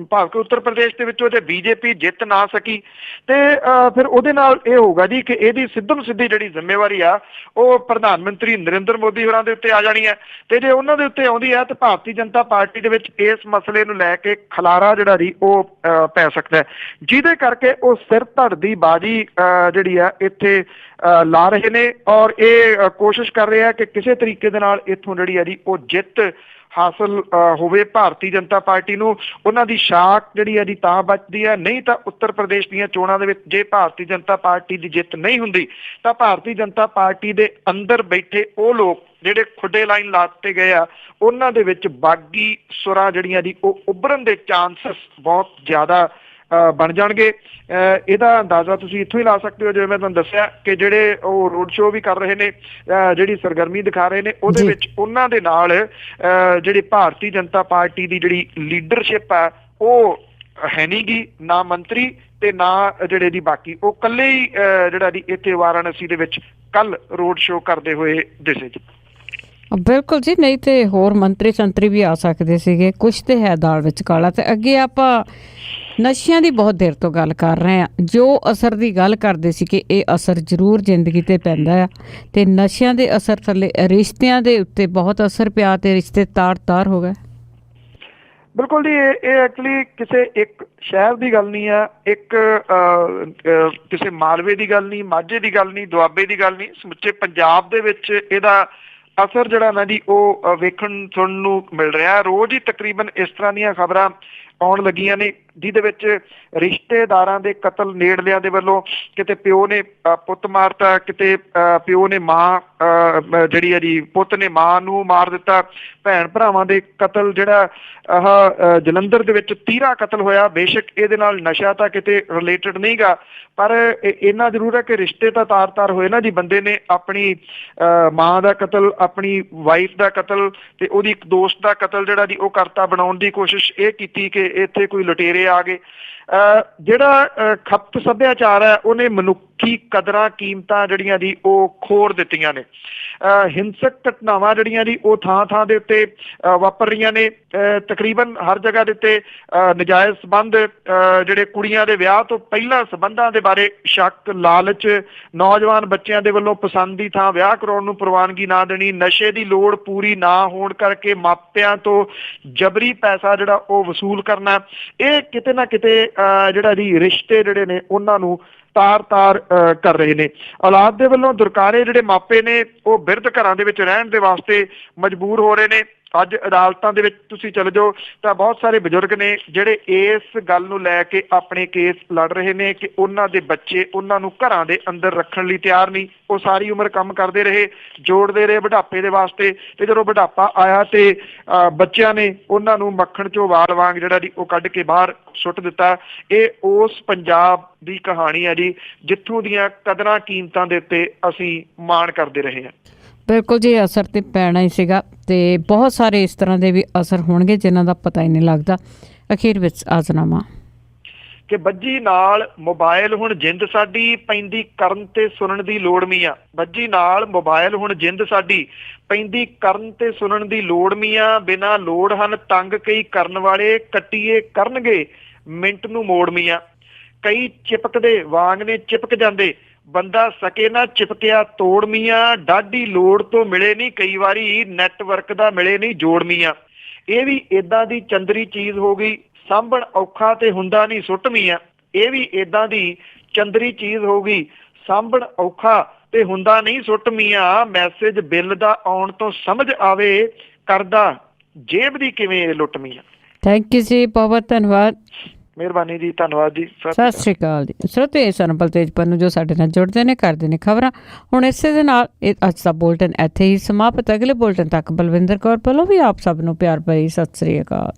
ਭਾਵ ਕਿ ਉੱਤਰ ਪ੍ਰਦੇਸ਼ ਦੇ ਵਿੱਚ ਉਹਦੇ ਬੀਜੇਪੀ ਜਿੱਤ ਨਾ ਸਕੀ ਤੇ ਫਿਰ ਉਹਦੇ ਨਾਲ ਇਹ ਹੋਊਗਾ ਜੀ ਕਿ ਇਹਦੀ ਸਿੱਧਮ ਸਿੱਧੀ ਜਿਹੜੀ ਜ਼ਿੰਮੇਵਾਰੀ ਆ ਉਹ ਪ੍ਰਧਾਨ ਮੰਤਰੀ ਨਰਿੰਦਰ ਮੋਦੀ ਹੋਰਾਂ ਦੇ ਉੱਤੇ ਆ ਜਾਣੀ ਹੈ। ਤੇ ਜੇ ਉਹਨਾਂ ਦੇ ਉੱਤੇ ਆਉਂਦੀ ਹੈ ਤਾਂ ਭਾਰਤੀ ਜਨਤਾ ਪਾਰਟੀ ਦੇ ਵਿੱਚ ਇਸ ਮਸਲੇ ਨੂੰ ਲੈ ਕੇ ਖਲਾਰਾ ਜਿਹੜਾ ਜੀ ਉਹ ਪੈ ਸਕਦਾ ਹੈ, ਜਿਹਦੇ ਕਰਕੇ ਉਹ ਸਿਰ ਧੜ ਦੀ ਬਾਜੀ ਜਿਹੜੀ ਆ ਇੱਥੇ ਲਾ ਰਹੇ ਨੇ ਔਰ ਇਹ ਕੋਸ਼ਿਸ਼ ਕਰ ਰਹੇ ਆ ਕਿ ਕਿਸੇ ਤਰੀਕੇ ਦੇ ਨਾਲ ਇੱਥੋਂ ਜਿਹੜੀ ਆ ਜੀ ਉਹ ਜਿੱਤ ਹਾਸਲ ਹੋਵੇ ਭਾਰਤੀ ਜਨਤਾ ਪਾਰਟੀ ਨੂੰ। ਉਹਨਾਂ ਦੀ ਸ਼ਾਖ ਜਿਹੜੀ ਹੈ ਜੀ ਤਾਂ ਬਚਦੀ ਹੈ, ਨਹੀਂ ਤਾਂ ਉੱਤਰ ਪ੍ਰਦੇਸ਼ ਦੀਆਂ ਚੋਣਾਂ ਦੇ ਵਿੱਚ ਜੇ ਭਾਰਤੀ ਜਨਤਾ ਪਾਰਟੀ ਦੀ ਜਿੱਤ ਨਹੀਂ ਹੁੰਦੀ ਤਾਂ ਭਾਰਤੀ ਜਨਤਾ ਪਾਰਟੀ ਦੇ ਅੰਦਰ ਬੈਠੇ ਉਹ ਲੋਕ ਜਿਹੜੇ ਖੁੱਡੇ ਲਾਈਨ ਲਾਤੇ ਗਏ ਆ ਉਹਨਾਂ ਦੇ ਵਿੱਚ ਬਾਗੀ ਸੁਰਾਂ ਜਿਹੜੀਆਂ ਜੀ ਉਹ ਉੱਭਰਨ ਦੇ ਚਾਂਸਸ ਬਹੁਤ ਜ਼ਿਆਦਾ ਬਣ ਜਾਣਗੇ। ਇਹਦਾ ਅੰਦਾਜ਼ਾ ਤੁਸੀਂ ਇੱਥੋਂ ਹੀ ਲਾ ਸਕਦੇ ਹੋ, ਜਿਵੇਂ ਮੈਂ ਤੁਹਾਨੂੰ ਦੱਸਿਆ ਕਿ ਜਿਹੜੇ ਉਹ ਰੋਡ ਸ਼ੋਅ ਵੀ ਕਰ ਰਹੇ ਨੇ, ਜਿਹੜੀ ਸਰਗਰਮੀ ਦਿਖਾ ਰਹੇ ਨੇ, ਉਹਦੇ ਵਿੱਚ ਉਹਨਾਂ ਦੇ ਨਾਲ ਜਿਹੜੀ ਭਾਰਤੀ ਜਨਤਾ ਪਾਰਟੀ ਦੀ ਜਿਹੜੀ ਲੀਡਰਸ਼ਿਪ ਆ ਉਹ ਹੈ ਨੀ ਗੀ, ਨਾ ਮੰਤਰੀ ਤੇ ਨਾ ਜਿਹੜੇ ਦੀ ਬਾਕੀ, ਉਹ ਇਕੱਲੇ ਹੀ ਜਿਹੜਾ ਦੀ ਇੱਥੇ ਵਾਰਾਣਸੀ ਦੇ ਵਿੱਚ ਕੱਲ ਰੋਡ ਸ਼ੋਅ ਕਰਦੇ ਹੋਏ ਦਿਸੇ ਜੀ। ਬਿਲਕੁਲ ਜੀ, ਨਹੀਂ ਤੇ ਹੋਰ ਮੰਤਰੀ ਸੰਤਰੀ ਵੀ ਆ ਸਕਦੇ ਸੀਗੇ, ਕੁਛ ਤੇ ਹੈ ਦਾਲ ਵਿੱਚ ਕਾਲਾ। ਤੇ ਅੱਗੇ ਆਪਾਂ ਨਸ਼ਿਆਂ ਦੀ ਬਹੁਤ ਦੇਰ ਤੋਂ ਗੱਲ ਕਰ ਰਹੇ ਹਾਂ, ਜੋ ਅਸਰ ਦੀ ਗੱਲ ਕਰਦੇ ਸੀ ਕਿ ਇਹ ਅਸਰ ਜ਼ਰੂਰ ਜ਼ਿੰਦਗੀ ਤੇ ਪੈਂਦਾ ਆ ਤੇ ਨਸ਼ਿਆਂ ਦੇ ਅਸਰ ਥੱਲੇ ਰਿਸ਼ਤਿਆਂ ਦੇ ਉੱਤੇ ਬਹੁਤ ਅਸਰ ਪਿਆ ਤੇ ਰਿਸ਼ਤੇ ਤਾਰ-ਤਾਰ ਹੋ ਗਏ। ਬਿਲਕੁਲ ਜੀ, ਇਹ ਐਕਚੁਅਲੀ ਕਿਸੇ ਇੱਕ ਸ਼ਹਿਰ ਦੀ ਗੱਲ ਨਹੀਂ ਆ, ਇੱਕ ਕਿਸੇ ਮਾਲਵੇ ਦੀ ਗੱਲ ਨਹੀਂ, ਮਾਝੇ ਦੀ ਗੱਲ ਨਹੀਂ, ਦੁਆਬੇ ਦੀ ਗੱਲ ਨਹੀਂ, ਸਮੁੱਚੇ ਪੰਜਾਬ ਦੇ ਵਿੱਚ ਇਹਦਾ ਅਸਰ ਜਿਹੜਾ ਨਾ ਜੀ ਉਹ ਵੇਖਣ ਸੁਣਨ ਨੂੰ ਮਿਲ ਰਿਹਾ। ਰੋਜ਼ ਹੀ ਤਕਰੀਬਨ ਇਸ ਤਰ੍ਹਾਂ ਦੀਆਂ ਖਬਰਾਂ ਆਉਣ ਲੱਗੀਆਂ ਨੇ ਜਿਹਦੇ ਵਿੱਚ ਰਿਸ਼ਤੇਦਾਰਾਂ ਦੇ ਕਤਲ ਨੇੜਲਿਆਂ ਦੇ ਵੱਲੋਂ, ਕਿਤੇ ਪਿਓ ਨੇ ਪੁੱਤ ਮਾਰਤਾ, ਕਿਤੇ ਪਿਓ ਨੇ ਮਾਂ ਜਿਹੜੀ ਹੈ ਜੀ ਪੁੱਤ ਨੇ ਮਾਂ ਨੂੰ ਮਾਰ ਦਿੱਤਾ, ਭੈਣ ਭਰਾਵਾਂ ਦੇ ਕਤਲ ਜਿਹੜਾ ਆਹ ਜਲੰਧਰ ਦੇ ਵਿੱਚ 13 ਕਤਲ ਹੋਇਆ। ਬੇਸ਼ੱਕ ਇਹਦੇ ਨਾਲ ਨਸ਼ਾ ਤਾਂ ਕਿਤੇ ਰਿਲੇਟਡ ਨਹੀਂ ਗਾ, ਪਰ ਇੰਨਾ ਜ਼ਰੂਰ ਹੈ ਕਿ ਰਿਸ਼ਤੇ ਤਾਂ ਤਾਰ-ਤਾਰ ਹੋਏ ਨਾ ਜੀ। ਬੰਦੇ ਨੇ ਆਪਣੀ ਮਾਂ ਦਾ ਕਤਲ, ਆਪਣੀ ਵਾਈਫ ਦਾ ਕਤਲ ਤੇ ਉਹਦੀ ਇੱਕ ਦੋਸਤ ਦਾ ਕਤਲ ਜਿਹੜਾ ਜੀ ਉਹ ਕਰਤਾ, ਬਣਾਉਣ ਦੀ ਕੋਸ਼ਿਸ਼ ਇਹ ਕੀਤੀ ਕਿ ਇੱਥੇ ਕੋਈ ਲੁਟੇਰੇ ਆ ਗਏ। ਜਿਹੜਾ ਖਪਤ ਸੱਭਿਆਚਾਰ ਹੈ ਉਹਨੇ ਮਨੁੱਖੀ ਕਦਰਾਂ ਕੀਮਤਾਂ ਜਿਹੜੀਆਂ ਜੀ ਉਹ ਖੋਰ ਦਿੱਤੀਆਂ ਨੇ। ਹਿੰਸਕ ਘਟਨਾਵਾਂ ਜਿਹੜੀਆਂ ਜੀ ਉਹ ਥਾਂ ਥਾਂ ਦੇ ਉੱਤੇ ਵਾਪਰ ਰਹੀਆਂ ਨੇ। ਤਕਰੀਬਨ ਹਰ ਜਗ੍ਹਾ ਦੇ ਉੱਤੇ ਨਜਾਇਜ਼ ਸੰਬੰਧ, ਜਿਹੜੇ ਕੁੜੀਆਂ ਦੇ ਵਿਆਹ ਤੋਂ ਪਹਿਲਾਂ ਸੰਬੰਧਾਂ ਦੇ ਬਾਰੇ ਸ਼ੱਕ, ਲਾਲਚ, ਨੌਜਵਾਨ ਬੱਚਿਆਂ ਦੇ ਵੱਲੋਂ ਪਸੰਦ ਦੀ ਥਾਂ ਵਿਆਹ ਕਰਾਉਣ ਨੂੰ ਪ੍ਰਵਾਨਗੀ ਨਾ ਦੇਣੀ, ਨਸ਼ੇ ਦੀ ਲੋੜ ਪੂਰੀ ਨਾ ਹੋਣ ਕਰਕੇ ਮਾਪਿਆਂ ਤੋਂ ਜਬਰੀ ਪੈਸਾ ਜਿਹੜਾ ਉਹ ਵਸੂਲ ਕਰਨਾ, ਇਹ ਕਿਤੇ ਨਾ ਕਿਤੇ ਜਿਹੜਾ ਜੀ ਰਿਸ਼ਤੇ ਜਿਹੜੇ ਨੇ ਉਹਨਾਂ ਨੂੰ ਤਾਰ-ਤਾਰ ਕਰ ਰਹੇ ਨੇ। ਔਲਾਦ ਦੇ ਵੱਲੋਂ ਦੁਰਕਾਰੇ ਜਿਹੜੇ ਮਾਪੇ ਨੇ ਉਹ ਬਿਰਧ ਘਰਾਂ ਦੇ ਵਿੱਚ ਰਹਿਣ ਦੇ ਵਾਸਤੇ ਮਜਬੂਰ ਹੋ ਰਹੇ ਨੇ। ਅੱਜ ਅਦਾਲਤਾਂ ਦੇ ਵਿੱਚ ਤੁਸੀਂ ਚਲੇ ਜਾਓ ਤਾਂ ਬਹੁਤ ਸਾਰੇ ਬਜ਼ੁਰਗ ਨੇ ਜਿਹੜੇ ਇਸ ਗੱਲ ਨੂੰ ਲੈ ਕੇ ਆਪਣੇ ਕੇਸ ਲੜ ਰਹੇ ਨੇ ਕਿ ਉਹਨਾਂ ਦੇ ਬੱਚੇ ਉਹਨਾਂ ਨੂੰ ਘਰਾਂ ਦੇ ਅੰਦਰ ਰੱਖਣ ਲਈ ਤਿਆਰ ਨਹੀਂ। ਉਹ ਸਾਰੀ ਉਮਰ ਕੰਮ ਕਰਦੇ ਰਹੇ, ਜੋੜਦੇ ਰਹੇ ਬੁਢਾਪੇ ਦੇ ਵਾਸਤੇ, ਤੇ ਜਦੋਂ ਬੁਢਾਪਾ ਆਇਆ ਤੇ ਬੱਚਿਆਂ ਨੇ ਉਹਨਾਂ ਨੂੰ ਮੱਖਣ ਚੋਂ ਵਾਲ ਵਾਂਗ ਜਿਹੜਾ ਜੀ ਉਹ ਕੱਢ ਕੇ ਬਾਹਰ ਸੁੱਟ ਦਿੱਤਾ। ਇਹ ਉਸ ਪੰਜਾਬ ਦੀ ਕਹਾਣੀ ਹੈ ਜੀ ਜਿੱਥੋਂ ਦੀਆਂ ਕਦਰਾਂ ਕੀਮਤਾਂ ਦੇ ਉੱਤੇ ਅਸੀਂ ਮਾਣ ਕਰਦੇ ਰਹੇ ਹਾਂ। ਬਿਲਕੁਲ ਜੀ, ਅਸਰ ਤੇ ਪੈਣਾ ਹੀ ਸੀਗਾ ਤੇ ਬਹੁਤ ਸਾਰੇ ਇਸ ਤਰ੍ਹਾਂ ਦੇ ਵੀ ਅਸਰ ਹੋਣਗੇ ਜਿਨ੍ਹਾਂ ਦਾ ਪਤਾ ਹੀ ਨਹੀਂ ਲੱਗਦਾ। ਅਖੀਰ ਵਿੱਚ ਆਜ਼ਨਾਮਾ ਕਿ ਬੱਜੀ ਨਾਲ ਮੋਬਾਇਲ ਹੁਣ ਜਿੰਦ ਸਾਡੀ, ਪੈਂਦੀ ਕਰਨ ਤੇ ਸੁਣਨ ਦੀ ਲੋੜ ਮੀਆਂ। ਬੱਜੀ ਨਾਲ ਮੋਬਾਇਲ ਹੁਣ ਜਿੰਦ ਸਾਡੀ, ਪੈਂਦੀ ਕਰਨ ਤੇ ਸੁਣਨ ਦੀ ਲੋੜ ਮੀਆਂ। ਬਿਨਾਂ ਲੋੜ ਹਨ ਤੰਗ ਕਈ ਕਰਨ ਵਾਲੇ, ਕੱਟੀਏ ਕਰਨਗੇ ਮਿੰਟ ਨੂੰ ਮੋੜ ਮੀਆਂ। ਕਈ ਚਿਪਕਦੇ ਵਾਂਗ ਨੇ ਚਿਪਕ ਜਾਂਦੇ, ਬੰਦਾ ਸਕੇ ਨਾ ਚਿਪਕਿਆ ਤੋੜ ਮੀਆਂ। ਡਾਢੀ ਲੋੜ ਤੋਂ ਮਿਲੇ ਨਹੀਂ ਕਈ ਵਾਰੀ, ਨੈਟਵਰਕ ਦਾ ਮਿਲੇ ਨਹੀਂ ਜੋੜ ਮੀਆਂ। ਇਹ ਵੀ ਏਦਾਂ ਦੀ ਚੰਦਰੀ ਚੀਜ਼ ਹੋ ਗਈ, ਸਾਂਭਣ ਔਖਾ ਤੇ ਹੁੰਦਾ ਨਹੀਂ ਸੁੱਟ ਮੀਆਂ। ਇਹ ਵੀ ਏਦਾਂ ਦੀ ਚੰਦਰੀ ਚੀਜ਼ ਹੋ ਗਈ, ਸਾਂਭਣ ਔਖਾ ਤੇ ਹੁੰਦਾ ਨਹੀਂ ਸੁੱਟ ਮੀਆਂ। ਮੈਸੇਜ ਬਿੱਲ ਦਾ ਆਉਣ ਤੋਂ ਸਮਝ ਆਵੇ, ਕਰਦਾ ਜੇਬ ਦੀ ਕਿਵੇਂ ਲੁੱਟ ਮੀਆਂ। ਥੈਂਕ ਯੂ ਜੀ, ਬਹੁਤ ਧੰਨਵਾਦ। ਮਿਹਰਬਾਨੀ ਜੀ, ਧੰਨਵਾਦ ਜੀ, ਸਤਿ ਸ਼੍ਰੀ ਅਕਾਲ ਜੀ। ਸਰੋਤੇ ਸਨ ਬਲਤੇਜ ਪੰਨੂ ਜੋ ਸਾਡੇ ਨਾਲ ਜੁੜਦੇ ਨੇ, ਕਰਦੇ ਨੇ ਖਬਰਾਂ। ਹੁਣ ਇਸੇ ਦੇ ਨਾਲ ਅੱਜ ਦਾ ਬੁਲਟਨ ਇੱਥੇ ਹੀ ਸਮਾਪਤ। ਅਗਲੇ ਬੁਲਟਨ ਤੱਕ ਬਲਵਿੰਦਰ ਕੌਰ ਵੱਲੋਂ ਵੀ ਆਪ ਸਭ ਨੂੰ ਪਿਆਰ ਭਰੀ ਸਤਿ ਸ਼੍ਰੀ ਅਕਾਲ।